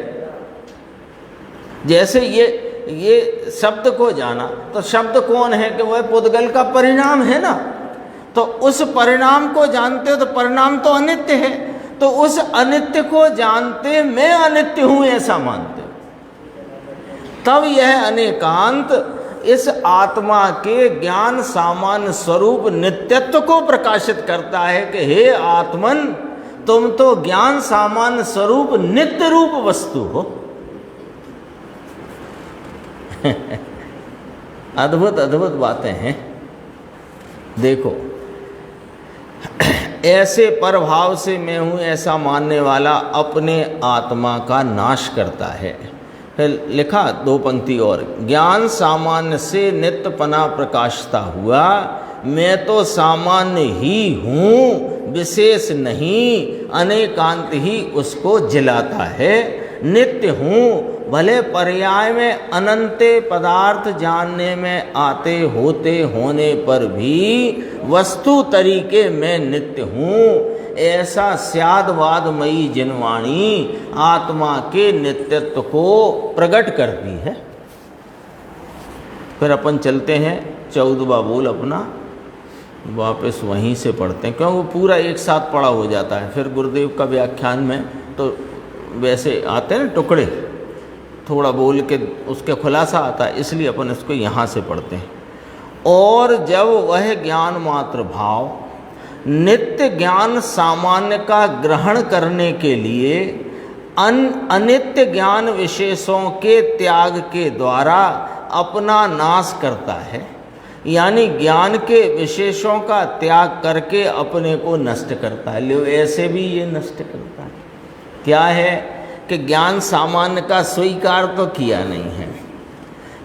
जैसे ये शब्द को जाना, तो शब्द कौन है? कि वह पुद्गल का परिणाम है ना। तो उस परिणाम को जानते हो, तो परिणाम तो अनित्य है। तो उस अनित्य को जानते मैं अनित्य हूं ऐसा मानते हो, तब यह अनेकांत इस आत्मा के ज्ञान सामान्य स्वरूप नित्यत्व को प्रकाशित करता है कि हे आत्मन, तुम तो ज्ञान सामान्य स्वरूप नित्य रूप वस्तु हो। अद्भुत अद्भुत बातें हैं। देखो, ऐसे परभाव से मैं हूं ऐसा मानने वाला अपने आत्मा का नाश करता है। फिर लिखा 2 पंक्ति और, ज्ञान सामान्य से नित्यपना प्रकाशता हुआ, मैं तो सामान्य ही हूँ, विशेष नहीं, अनेकांत ही उसको जिलाता है। नित्य हूँ, भले पर्याय में अनंते पदार्थ जानने में आते होते होने पर भी वस्तु तरीके में नित्य हूँ, ऐसा स्यादवादमयी जिनवाणी आत्मा के नित्यत्व को प्रकट करती है। फिर अपन चलते हैं 14वां बोल अपना, वापस वहीं से पढ़ते हैं, क्योंकि वो पूरा एक साथ पढ़ा हो जाता है। फिर गुरुदेव का व्याख्यान में तो वैसे आते हैं ना टुकड़े, थोड़ा बोल के उसके खुलासा आता है, इसलिए अपन इसको यहाँ से पढ़ते हैं। और जब वह ज्ञान मात्र भाव नित्य ज्ञान सामान्य का ग्रहण करने के लिए अनित्य ज्ञान विशेषों के त्याग के द्वारा अपना नाश करता है, यानी ज्ञान के विशेषों का त्याग करके अपने को नष्ट करता है। लो, ऐसे भी ये नष्ट करता है। क्या है कि ज्ञान सामान्य का स्वीकार तो किया नहीं है।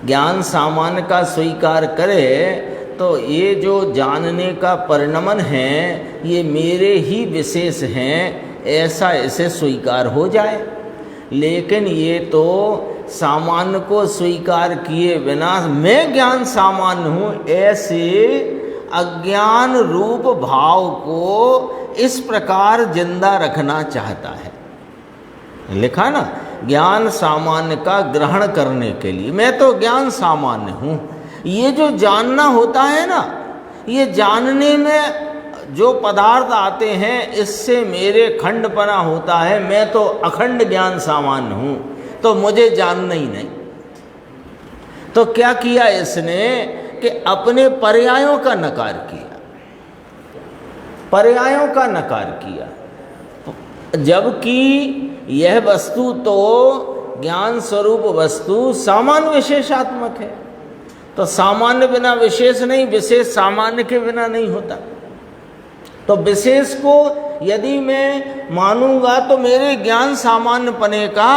ज्ञान सामान्य का स्वीकार करे तो ये जो जानने का परिणमन है ये मेरे ही विशेष हैं, ऐसा इसे स्वीकार हो जाए। लेकिन ये तो सामान्य को स्वीकार किए बिना मैं ज्ञान सामान्य हूँ, ऐसे अज्ञान रूप भाव को इस प्रकार जिंदा रखना चाहता है। लिखा ना, ज्ञान सामान्य का ग्रहण करने के लिए मैं तो ज्ञान सामान्य हूँ। ये जो जानना होता है ना, ये जानने में जो पदार्थ आते हैं इससे मेरे खंडपना होता है। मैं तो अखंड ज्ञान सामान्य हूँ, तो मुझे जानना ही नहीं। तो क्या किया इसने कि अपने पर्यायों का नकार किया, पर्यायों का नकार किया। जबकि यह वस्तु तो ज्ञान स्वरूप वस्तु सामान्य विशेषात्मक है। तो सामान्य बिना विशेष नहीं, विशेष सामान्य के बिना नहीं होता। तो विशेष को यदि मैं मानूंगा तो मेरे ज्ञान सामान्य पने का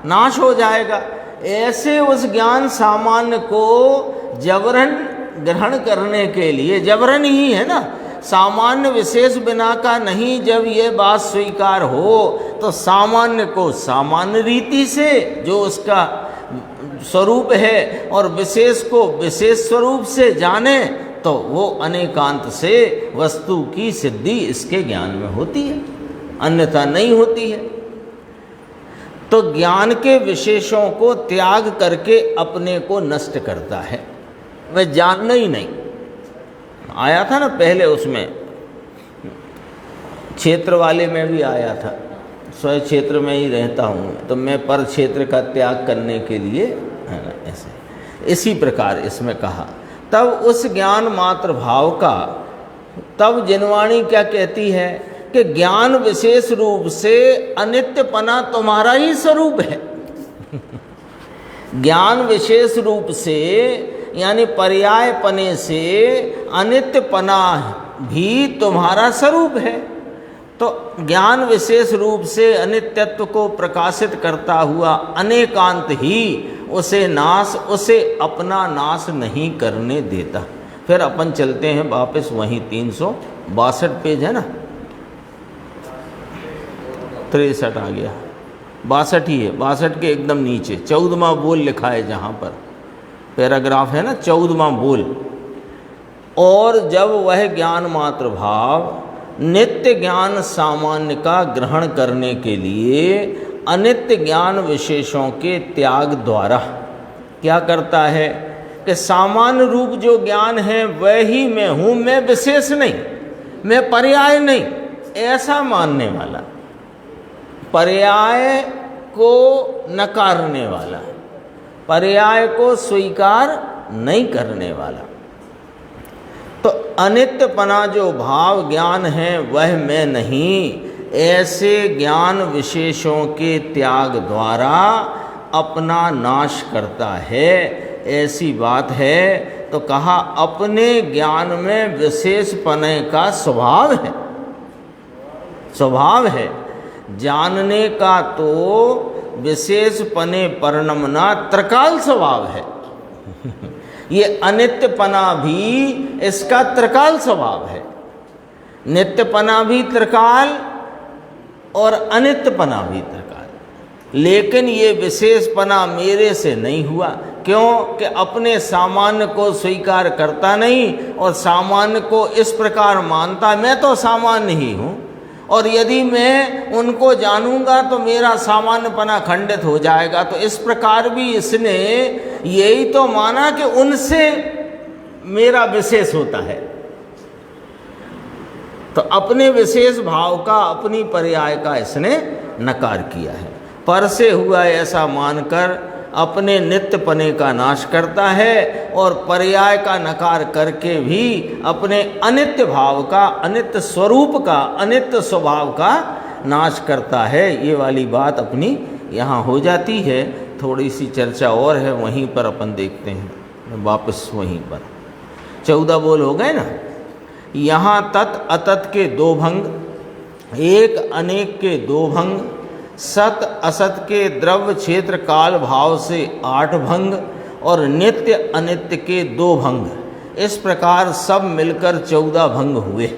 नाश हो जाएगा। ऐसे उस ज्ञान सामान्य को जबरन ग्रहण करने के लिए, जबरन ही है ना, सामान्य विशेष बिना का नहीं। जब ये बात स्वीकार हो तो सामान्य को सामान्य रीति से जो उसका स्वरूप है और विशेष को विशेष स्वरूप से जाने, तो वो अनेकांत से वस्तु की सिद्धि इसके ज्ञान में होती है, अन्यथा नहीं होती है। तो ज्ञान के विशेषों को त्याग करके अपने को नष्ट करता है, वह जानना ही नहीं। आया था ना पहले, उसमें क्षेत्र वाले में भी आया था, स्वयं क्षेत्र में ही रहता हूँ तो मैं पर क्षेत्र का त्याग करने के लिए, है ना, ऐसे इसी प्रकार इसमें कहा। तब उस ज्ञान मात्र भाव का, तब जिनवाणी क्या कहती है कि ज्ञान विशेष रूप से अनित्यपना तुम्हारा ही स्वरूप है। ज्ञान विशेष रूप से यानी पर्यायपने से अनित्यपना भी तुम्हारा स्वरूप है। तो ज्ञान विशेष रूप से अनित्यत्व को प्रकाशित करता हुआ अनेकांत ही उसे नाश, उसे अपना नाश नहीं करने देता। फिर अपन चलते हैं वापस वहीं 362 पेज है ना, 63 आ गया, 62 ही है, 62 के एकदम नीचे 14वां बोल लिखा है, जहाँ पर पैराग्राफ है ना 14वां बोल। और जब वह ज्ञान मात्र भाव नित्य ज्ञान सामान्य का ग्रहण करने के लिए अनित्य ज्ञान विशेषों के त्याग द्वारा क्या करता है कि सामान्य रूप जो ज्ञान है वह ही मैं हूँ, मैं विशेष नहीं, मैं पर्याय नहीं, ऐसा मानने वाला, पर्याय को नकारने वाला, पर्याय को स्वीकार नहीं करने वाला। तो अनित्यपना जो भाव ज्ञान है वह मैं नहीं, ऐसे ज्ञान विशेषों के त्याग द्वारा अपना नाश करता है, ऐसी बात है। तो कहा अपने ज्ञान में विशेषपने का स्वभाव है, स्वभाव है। जानने का तो विशेषपने परिणमना त्रिकाल स्वभाव है। ये अनित्यपना भी इसका त्रिकाल स्वभाव है, नित्यपना भी त्रिकाल और अनित्यपना भी त्रिकाल। लेकिन ये विशेषपना मेरे से नहीं हुआ, क्यों कि अपने सामान्य को स्वीकार करता नहीं और सामान्य को इस प्रकार मानता, मैं तो सामान्य ही हूँ, और यदि मैं उनको जानूंगा तो मेरा सामान्यपना खंडित हो जाएगा। तो इस प्रकार भी इसने यही तो माना कि उनसे मेरा विशेष होता है। तो अपने विशेष भाव का, अपनी पर्याय का इसने नकार किया है। पर से हुआ ऐसा मानकर अपने नित्यपने का नाश करता है और पर्याय का नकार करके भी अपने अनित्य भाव का, अनित्य स्वरूप का, अनित्य स्वभाव का नाश करता है। ये वाली बात अपनी यहाँ हो जाती है। थोड़ी सी चर्चा और है, वहीं पर अपन देखते हैं वापस वहीं पर। 14 बोल हो गए ना। यहाँ तत् अतत् के 2 भंग, एक अनेक के 2 भंग, सत असत के द्रव्य क्षेत्र काल भाव से 8 भंग और नित्य अनित्य के 2 भंग। इस प्रकार सब मिलकर 14 भंग हुए।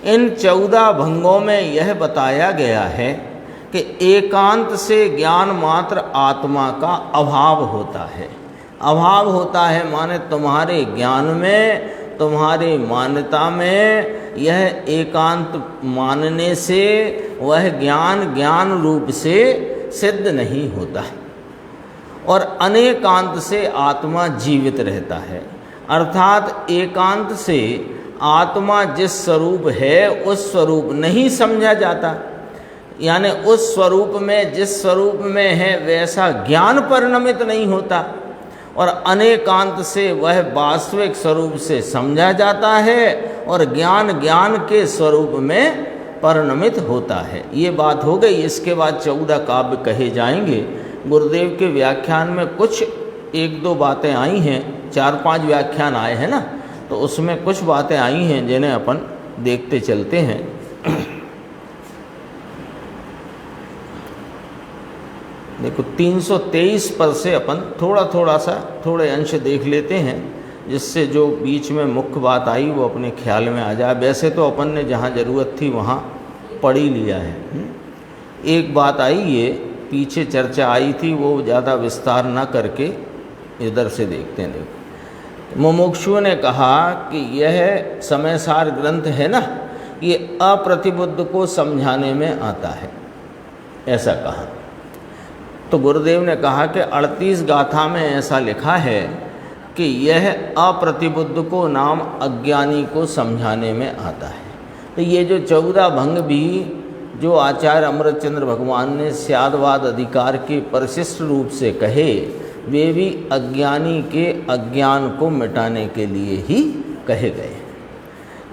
इन 14 भंगों में यह बताया गया है कि एकांत से ज्ञान मात्र आत्मा का अभाव होता है। अभाव होता है माने तुम्हारे ज्ञान में, तुम्हारी मान्यता में यह एकांत मानने से वह ज्ञान ज्ञान रूप से सिद्ध नहीं होता है, और अनेकांत से आत्मा जीवित रहता है। अर्थात एकांत से आत्मा जिस स्वरूप है उस स्वरूप नहीं समझा जाता, यानी उस स्वरूप में, जिस स्वरूप में है वैसा ज्ञान परिणमित नहीं होता, और अनेकांत से वह वास्तविक स्वरूप से समझा जाता है और ज्ञान ज्ञान के स्वरूप में परिणमित होता है। ये बात हो गई। इसके बाद 14 काव्य कहे जाएंगे। गुरुदेव के व्याख्यान में कुछ 1-2 बातें आई हैं, 4-5 व्याख्यान आए हैं ना, तो उसमें कुछ बातें आई हैं जिन्हें अपन देखते चलते हैं। देखो 323 पर से अपन थोड़े अंश देख लेते हैं, जिससे जो बीच में मुख्य बात आई वो अपने ख्याल में आ जाए। वैसे तो अपन ने जहाँ ज़रूरत थी वहाँ पढ़ ही लिया है। एक बात आई, ये पीछे चर्चा आई थी, वो ज़्यादा विस्तार ना करके इधर से देखते हैं। देखो मुमुक्षु ने कहा कि यह समयसार ग्रंथ है ना, ये अप्रतिबुद्ध को समझाने में आता है, ऐसा कहा। तो गुरुदेव ने कहा कि 38 गाथा में ऐसा लिखा है कि यह अप्रतिबुद्ध को नाम अज्ञानी को समझाने में आता है। तो ये जो 14 भंग भी जो आचार्य अमृतचंद्र भगवान ने स्यादवाद अधिकार के परिशिष्ट रूप से कहे, वे भी अज्ञानी के अज्ञान को मिटाने के लिए ही कहे गए।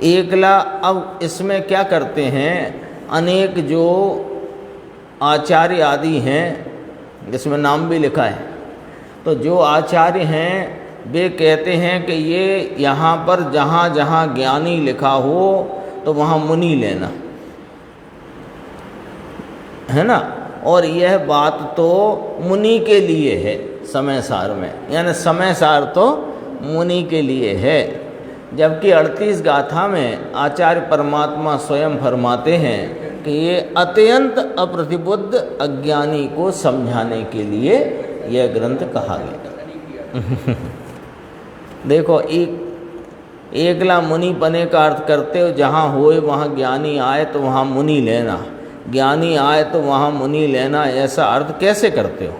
एकला अब इसमें क्या करते हैं, अनेक जो आचार्य आदि हैं, जिसमें नाम भी लिखा है, तो जो आचार्य हैं वे कहते हैं कि ये यहाँ पर जहाँ जहाँ ज्ञानी लिखा हो तो वहाँ मुनि लेना है ना। और यह बात तो मुनि के लिए है समयसार में, यानी समयसार तो मुनि के लिए है। जबकि 38 गाथा में आचार्य परमात्मा स्वयं फरमाते हैं कि ये अत्यंत अप्रतिबुद्ध अज्ञानी को समझाने के लिए यह ग्रंथ कहा गया। देखो एकला मुनि पने का अर्थ करते हो, जहाँ होए वहाँ ज्ञानी आए तो वहाँ मुनि लेना, ज्ञानी आए तो वहाँ मुनि लेना, ऐसा अर्थ कैसे करते हो?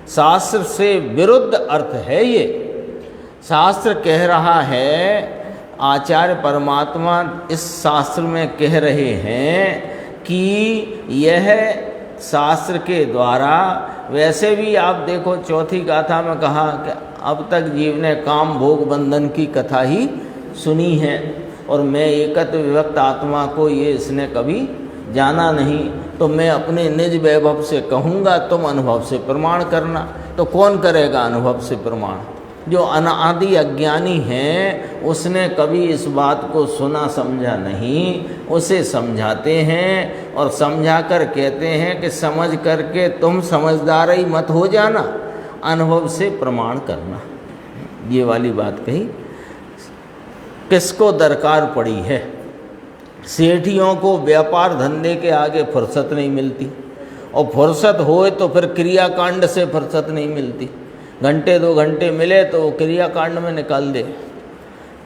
शास्त्र से विरुद्ध अर्थ है ये। शास्त्र कह रहा है, आचार्य परमात्मा इस शास्त्र में कह रहे हैं कि यह शास्त्र के द्वारा, वैसे भी आप देखो चौथी गाथा में कहा कि अब तक जीव ने काम भोग बंधन की कथा ही सुनी है और मैं एकत्व विभक्त आत्मा को ये इसने कभी जाना नहीं, तो मैं अपने निज वैभव से कहूँगा, तुम अनुभव से प्रमाण करना। तो कौन करेगा अनुभव से प्रमाण? जो अनादि अज्ञानी है, उसने कभी इस बात को सुना समझा नहीं, उसे समझाते हैं और समझा कर कहते हैं कि समझ करके तुम समझदार ही मत हो जाना, अनुभव से प्रमाण करना। ये वाली बात कही। किसको दरकार पड़ी है? सेठियों को व्यापार धंधे के आगे फुर्सत नहीं मिलती, और फुर्सत होए तो फिर क्रियाकांड से फुर्सत नहीं मिलती। घंटे 2 घंटे मिले तो वो क्रियाकांड में निकाल दे।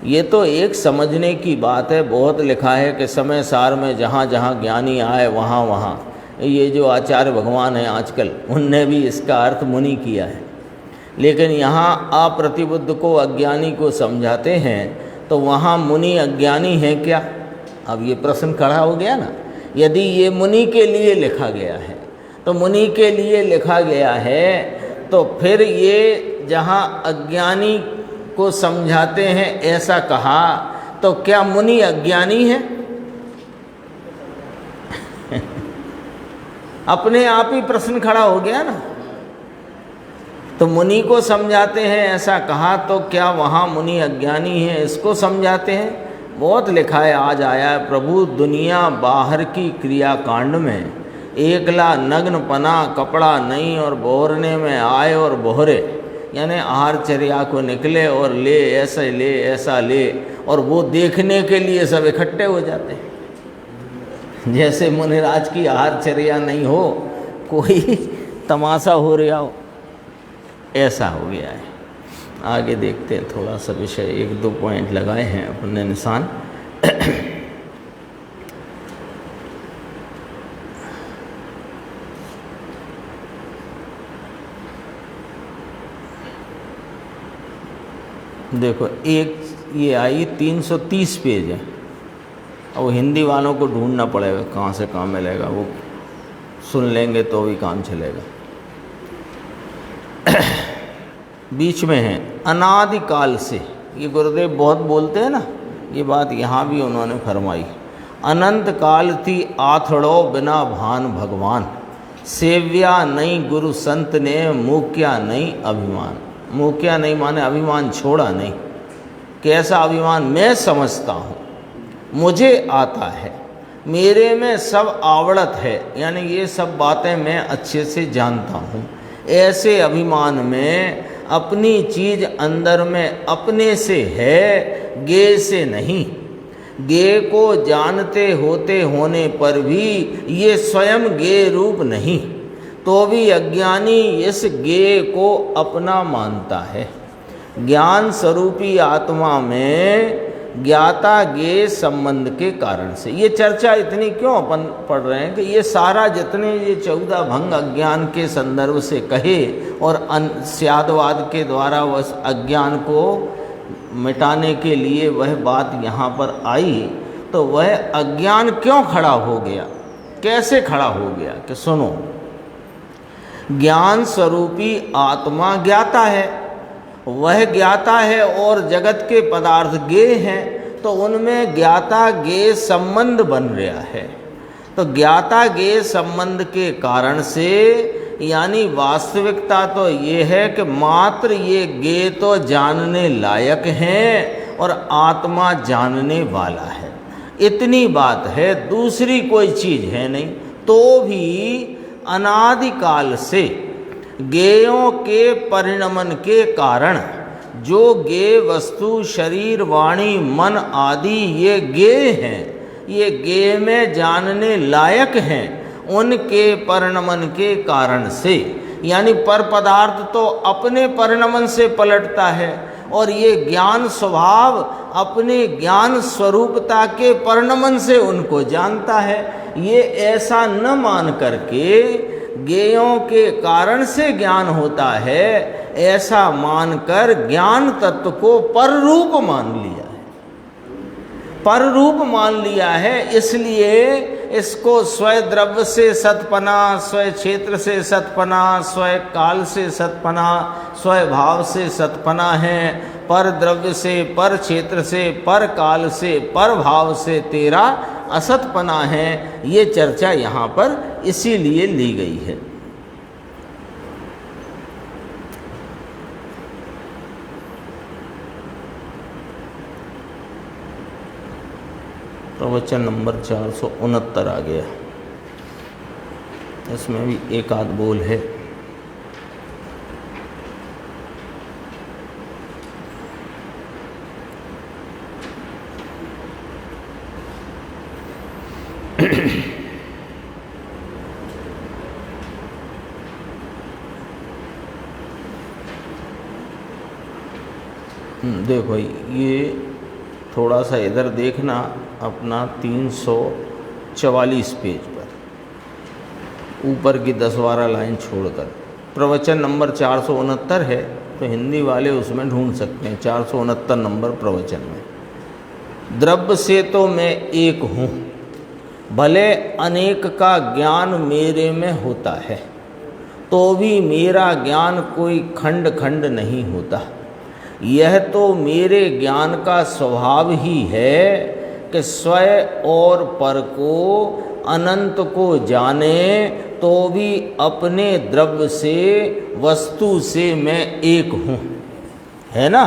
ये तो एक समझने की बात है। बहुत लिखा है कि समय सार में जहाँ जहाँ ज्ञानी आए वहाँ वहाँ, ये जो आचार्य भगवान हैं आजकल, उनने भी इसका अर्थ मुनि किया है। लेकिन यहाँ अप्रतिबुद्ध को अज्ञानी को समझाते हैं, तो वहाँ मुनि अज्ञानी है क्या? अब ये प्रश्न खड़ा हो गया ना। यदि ये मुनि के लिए लिखा गया है, तो मुनि के लिए लिखा गया है, तो फिर ये जहाँ अज्ञानी को समझाते हैं ऐसा कहा, तो क्या मुनि अज्ञानी है? अपने आप ही प्रश्न खड़ा हो गया ना। तो मुनि को समझाते हैं ऐसा कहा, तो क्या वहाँ मुनि अज्ञानी है? इसको समझाते हैं। बहुत लिखा है, आज आया है, प्रभु दुनिया बाहर की क्रियाकांड में एकला नग्न पना कपड़ा नहीं और बोहरने में आए और बोहरे, यानी आहारचर्या को निकले और ले ऐसा ले, और वो देखने के लिए सब इकट्ठे हो जाते हैं। जैसे मुनिराज की आहारचर्या नहीं हो, कोई तमाशा हो रहा हो, ऐसा हो गया है। आगे देखते हैं थोड़ा सा विषय, 1-2 पॉइंट लगाए हैं अपने निशान। देखो, एक ये आई 330 पेज है, और वो हिंदी वालों को ढूंढना पड़ेगा कहाँ से कहाँ मिलेगा, वो सुन लेंगे तो भी काम चलेगा। बीच में है अनादिकाल से, ये गुरुदेव बहुत बोलते हैं ना, ये बात यहाँ भी उन्होंने फरमाई। अनंत काल थी आथड़ो बिना भान भगवान, सेव्या नहीं गुरु संत ने, मूक्या नहीं अभिमान। मूक्या नहीं माने अभिमान छोड़ा नहीं। कैसा अभिमान? मैं समझता हूँ, मुझे आता है, मेरे में सब आवड़त है, यानी ये सब बातें मैं अच्छे से जानता हूँ, ऐसे अभिमान में अपनी चीज अंदर में अपने से है, गे से नहीं। गे को जानते होते होने पर भी ये स्वयं गे रूप नहीं, तो भी अज्ञानी इस गे को अपना मानता है। ज्ञान स्वरूपी आत्मा में ज्ञाता गे संबंध के कारण से। ये चर्चा इतनी क्यों अपन पढ़ रहे हैं कि ये सारा जितने ये 14 भंग अज्ञान के संदर्भ से कहे और स्यादवाद के द्वारा उस अज्ञान को मिटाने के लिए वह बात यहाँ पर आई, तो वह अज्ञान क्यों खड़ा हो गया, कैसे खड़ा हो गया कि सुनो, ज्ञान स्वरूपी आत्मा ज्ञाता है, वह ज्ञाता है और जगत के पदार्थ गे हैं, तो उनमें ज्ञाता गे संबंध बन रहा है। तो ज्ञाता गे संबंध के कारण से यानी वास्तविकता तो ये है कि मात्र ये गे तो जानने लायक हैं और आत्मा जानने वाला है, इतनी बात है, दूसरी कोई चीज़ है नहीं। तो भी अनादिकाल से गेयों के परिणमन के कारण जो गे वस्तु शरीर वाणी मन आदि ये गे हैं, ये गे में जानने लायक हैं, उनके परिणमन के कारण से यानी पर पदार्थ तो अपने परिणमन से पलटता है और ये ज्ञान स्वभाव अपने ज्ञान स्वरूपता के परिणमन से उनको जानता है। ये ऐसा न मान करके ज्ञेयों के कारण से ज्ञान होता है, ऐसा मानकर ज्ञान तत्व को पर रूप मान लिया है, पर रूप मान लिया है। इसलिए इसको स्वय द्रव्य से सतपना, स्वय क्षेत्र से सतपना, स्वय काल से सतपना, स्वय भाव से सतपना है, पर द्रव्य से, पर क्षेत्र से, पर काल से, पर भाव से तेरा असतपना है। ये चर्चा यहाँ पर इसीलिए ली गई है। प्रवचन नंबर 469 आ गया, इसमें भी एक आध बोल है। देखो ये थोड़ा सा इधर देखना, अपना 344 पेज पर ऊपर की 10-12 लाइन छोड़कर प्रवचन नंबर 469 है, तो हिंदी वाले उसमें ढूंढ सकते हैं 469 नंबर प्रवचन में। द्रव्य से तो मैं एक हूँ, भले अनेक का ज्ञान मेरे में होता है, तो भी मेरा ज्ञान कोई खंड खंड नहीं होता। यह तो मेरे ज्ञान का स्वभाव ही है कि स्वयं और पर को अनंत को जाने, तो भी अपने द्रव्य से वस्तु से मैं एक हूँ, है ना।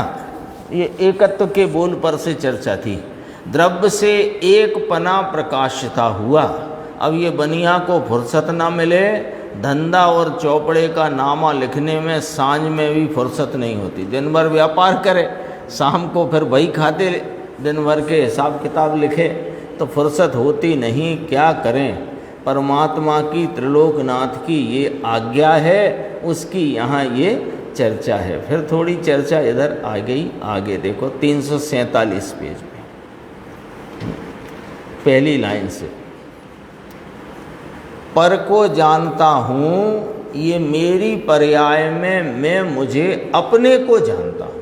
ये एकत्व के बोल पर से चर्चा थी। द्रव्य से एक पना प्रकाशता हुआ। अब ये बनिया को फुर्सत ना मिले, धंधा और चौपड़े का नामा लिखने में सांझ में भी फुर्सत नहीं होती। दिन भर व्यापार करे, शाम को फिर वही खाते दिन भर के हिसाब किताब लिखे, तो फुर्सत होती नहीं। क्या करें, परमात्मा की त्रिलोकनाथ की ये आज्ञा है, उसकी यहाँ ये चर्चा है। फिर थोड़ी चर्चा इधर आ गई, आगे देखो 347 पेज पे पहली लाइन से। पर को जानता हूँ, ये मेरी पर्याय में मैं मुझे अपने को जानता हूँ।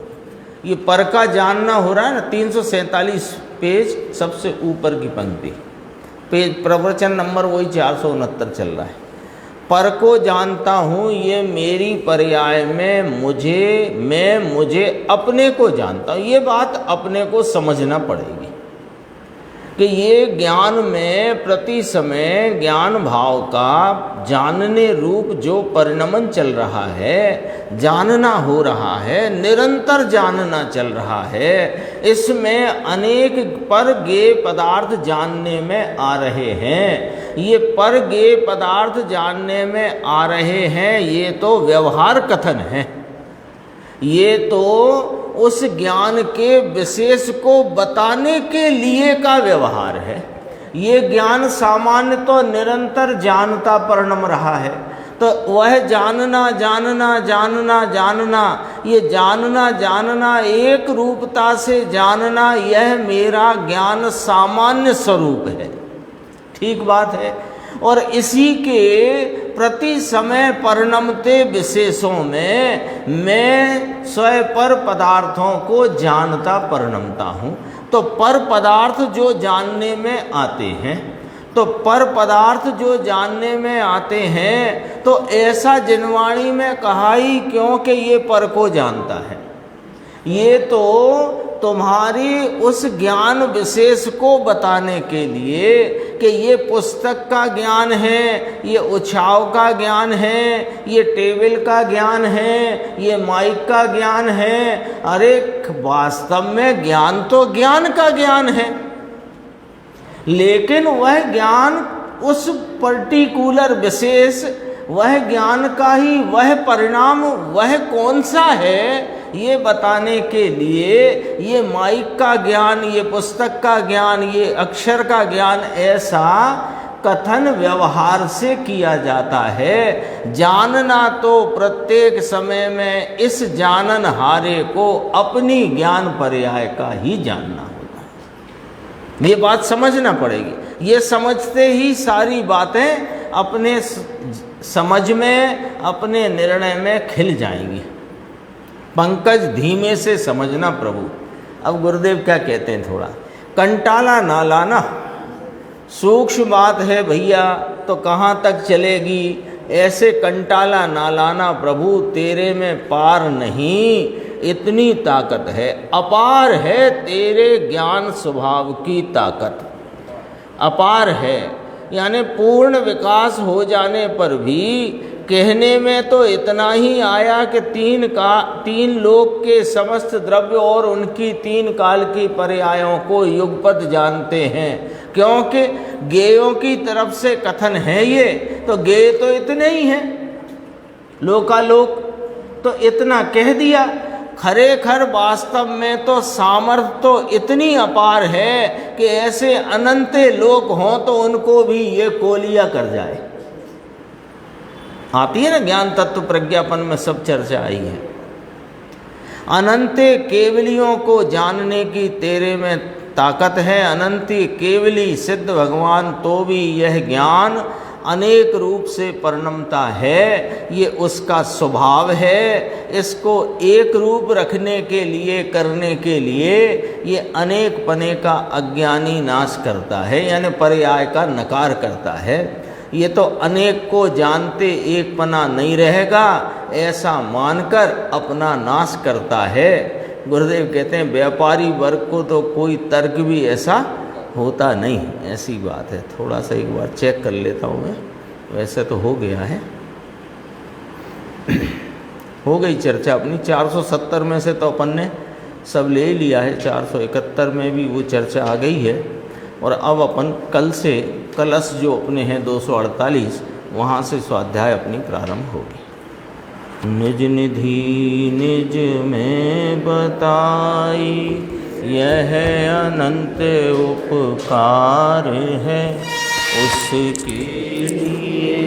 ये पर का जानना हो रहा है ना, 347 पेज सबसे ऊपर की पंक्ति, पेज प्रवचन नंबर वही 469 चल रहा है। पर को जानता हूँ, ये मेरी पर्याय में मुझे अपने को जानता हूँ। ये बात अपने को समझना पड़ेगी कि ये ज्ञान में प्रति समय ज्ञान भाव का जानने रूप जो परिणमन चल रहा है, जानना हो रहा है, निरंतर जानना चल रहा है, इसमें अनेक पर ज्ञेय पदार्थ जानने में आ रहे हैं। ये पर ज्ञेय पदार्थ जानने में आ रहे हैं, ये तो व्यवहार कथन है, ये तो उस ज्ञान के विशेष को बताने के लिए का व्यवहार है। ये ज्ञान सामान्य तो निरंतर जानता परिणम रहा है, तो वह जानना जानना जानना जानना, ये जानना जानना एक रूपता से जानना, यह मेरा ज्ञान सामान्य स्वरूप है। ठीक बात है। और इसी के प्रति समय परिणमते विशेषों में मैं स्वयं पर पदार्थों को जानता परिणमता हूँ। तो पर पदार्थ जो जानने में आते हैं, तो पर पदार्थ जो जानने में आते हैं, तो ऐसा जिनवाणी में कहा ही क्योंकि ये पर को जानता है। ये तो तुम्हारी उस ज्ञान विशेष को बताने के लिए कि ये पुस्तक का ज्ञान है, ये उछाव का ज्ञान है, ये टेबल का ज्ञान है, ये माइक का ज्ञान है। अरे वास्तव में ज्ञान तो ज्ञान का ज्ञान है, लेकिन वह ज्ञान उस पर्टिकुलर विशेष वह ज्ञान का ही वह परिणाम वह कौन सा है, ये बताने के लिए ये माइक का ज्ञान, ये पुस्तक का ज्ञान, ये अक्षर का ज्ञान ऐसा कथन व्यवहार से किया जाता है। जानना तो प्रत्येक समय में इस जाननहारे को अपनी ज्ञान पर्याय का ही जानना होता है। ये बात समझना पड़ेगी। ये समझते ही सारी बातें अपने समझ में, अपने निर्णय में खिल जाएंगी। पंकज धीमे से समझना प्रभु। अब गुरुदेव क्या कहते हैं, थोड़ा कंटाला ना लाना, सूक्ष्म बात है भैया, तो कहाँ तक चलेगी, ऐसे कंटाला ना लाना प्रभु, तेरे में पार नहीं, इतनी ताकत है, अपार है तेरे ज्ञान स्वभाव की ताकत, अपार है। यानी पूर्ण विकास हो जाने पर भी कहने में तो इतना ही आया कि तीन लोक के समस्त द्रव्य और उनकी तीन काल की पर्यायों को युगपत जानते हैं, क्योंकि ज्ञेयों की तरफ से कथन है ये, तो ज्ञेय तो इतने ही हैं, लोकालोक तो इतना कह दिया। खरेखर वास्तव में तो सामर्थ्य तो इतनी अपार है कि ऐसे अनंत लोक हों तो उनको भी ये कोलिया कर जाए। आती है ना ज्ञान तत्व प्रज्ञापन में सब चर्चा आई है। अनंत केवलियों को जानने की तेरे में ताकत है, अनंत केवली सिद्ध भगवान तो भी यह ज्ञान अनेक रूप से परिणमता है, ये उसका स्वभाव है। इसको एक रूप रखने के लिए, करने के लिए ये अनेक पने का अज्ञानी नाश करता है, यानी पर्याय का नकार करता है। ये तो अनेक को जानते एक पना नहीं रहेगा, ऐसा मानकर अपना नाश करता है। गुरुदेव कहते हैं व्यापारी वर्ग को तो कोई तर्क भी ऐसा होता नहीं, ऐसी बात है। थोड़ा सा एक बार चेक कर लेता हूँ मैं, वैसे तो हो गया है, हो गई चर्चा अपनी। 470 में से तो अपन ने सब ले लिया है, 471 में भी वो चर्चा आ गई है। और अब अपन कल से कलश जो अपने हैं 248, वहाँ से स्वाध्याय अपनी प्रारंभ होगी। निज निधि निज में बताई, यह अनंत उपकार है, उसके लिए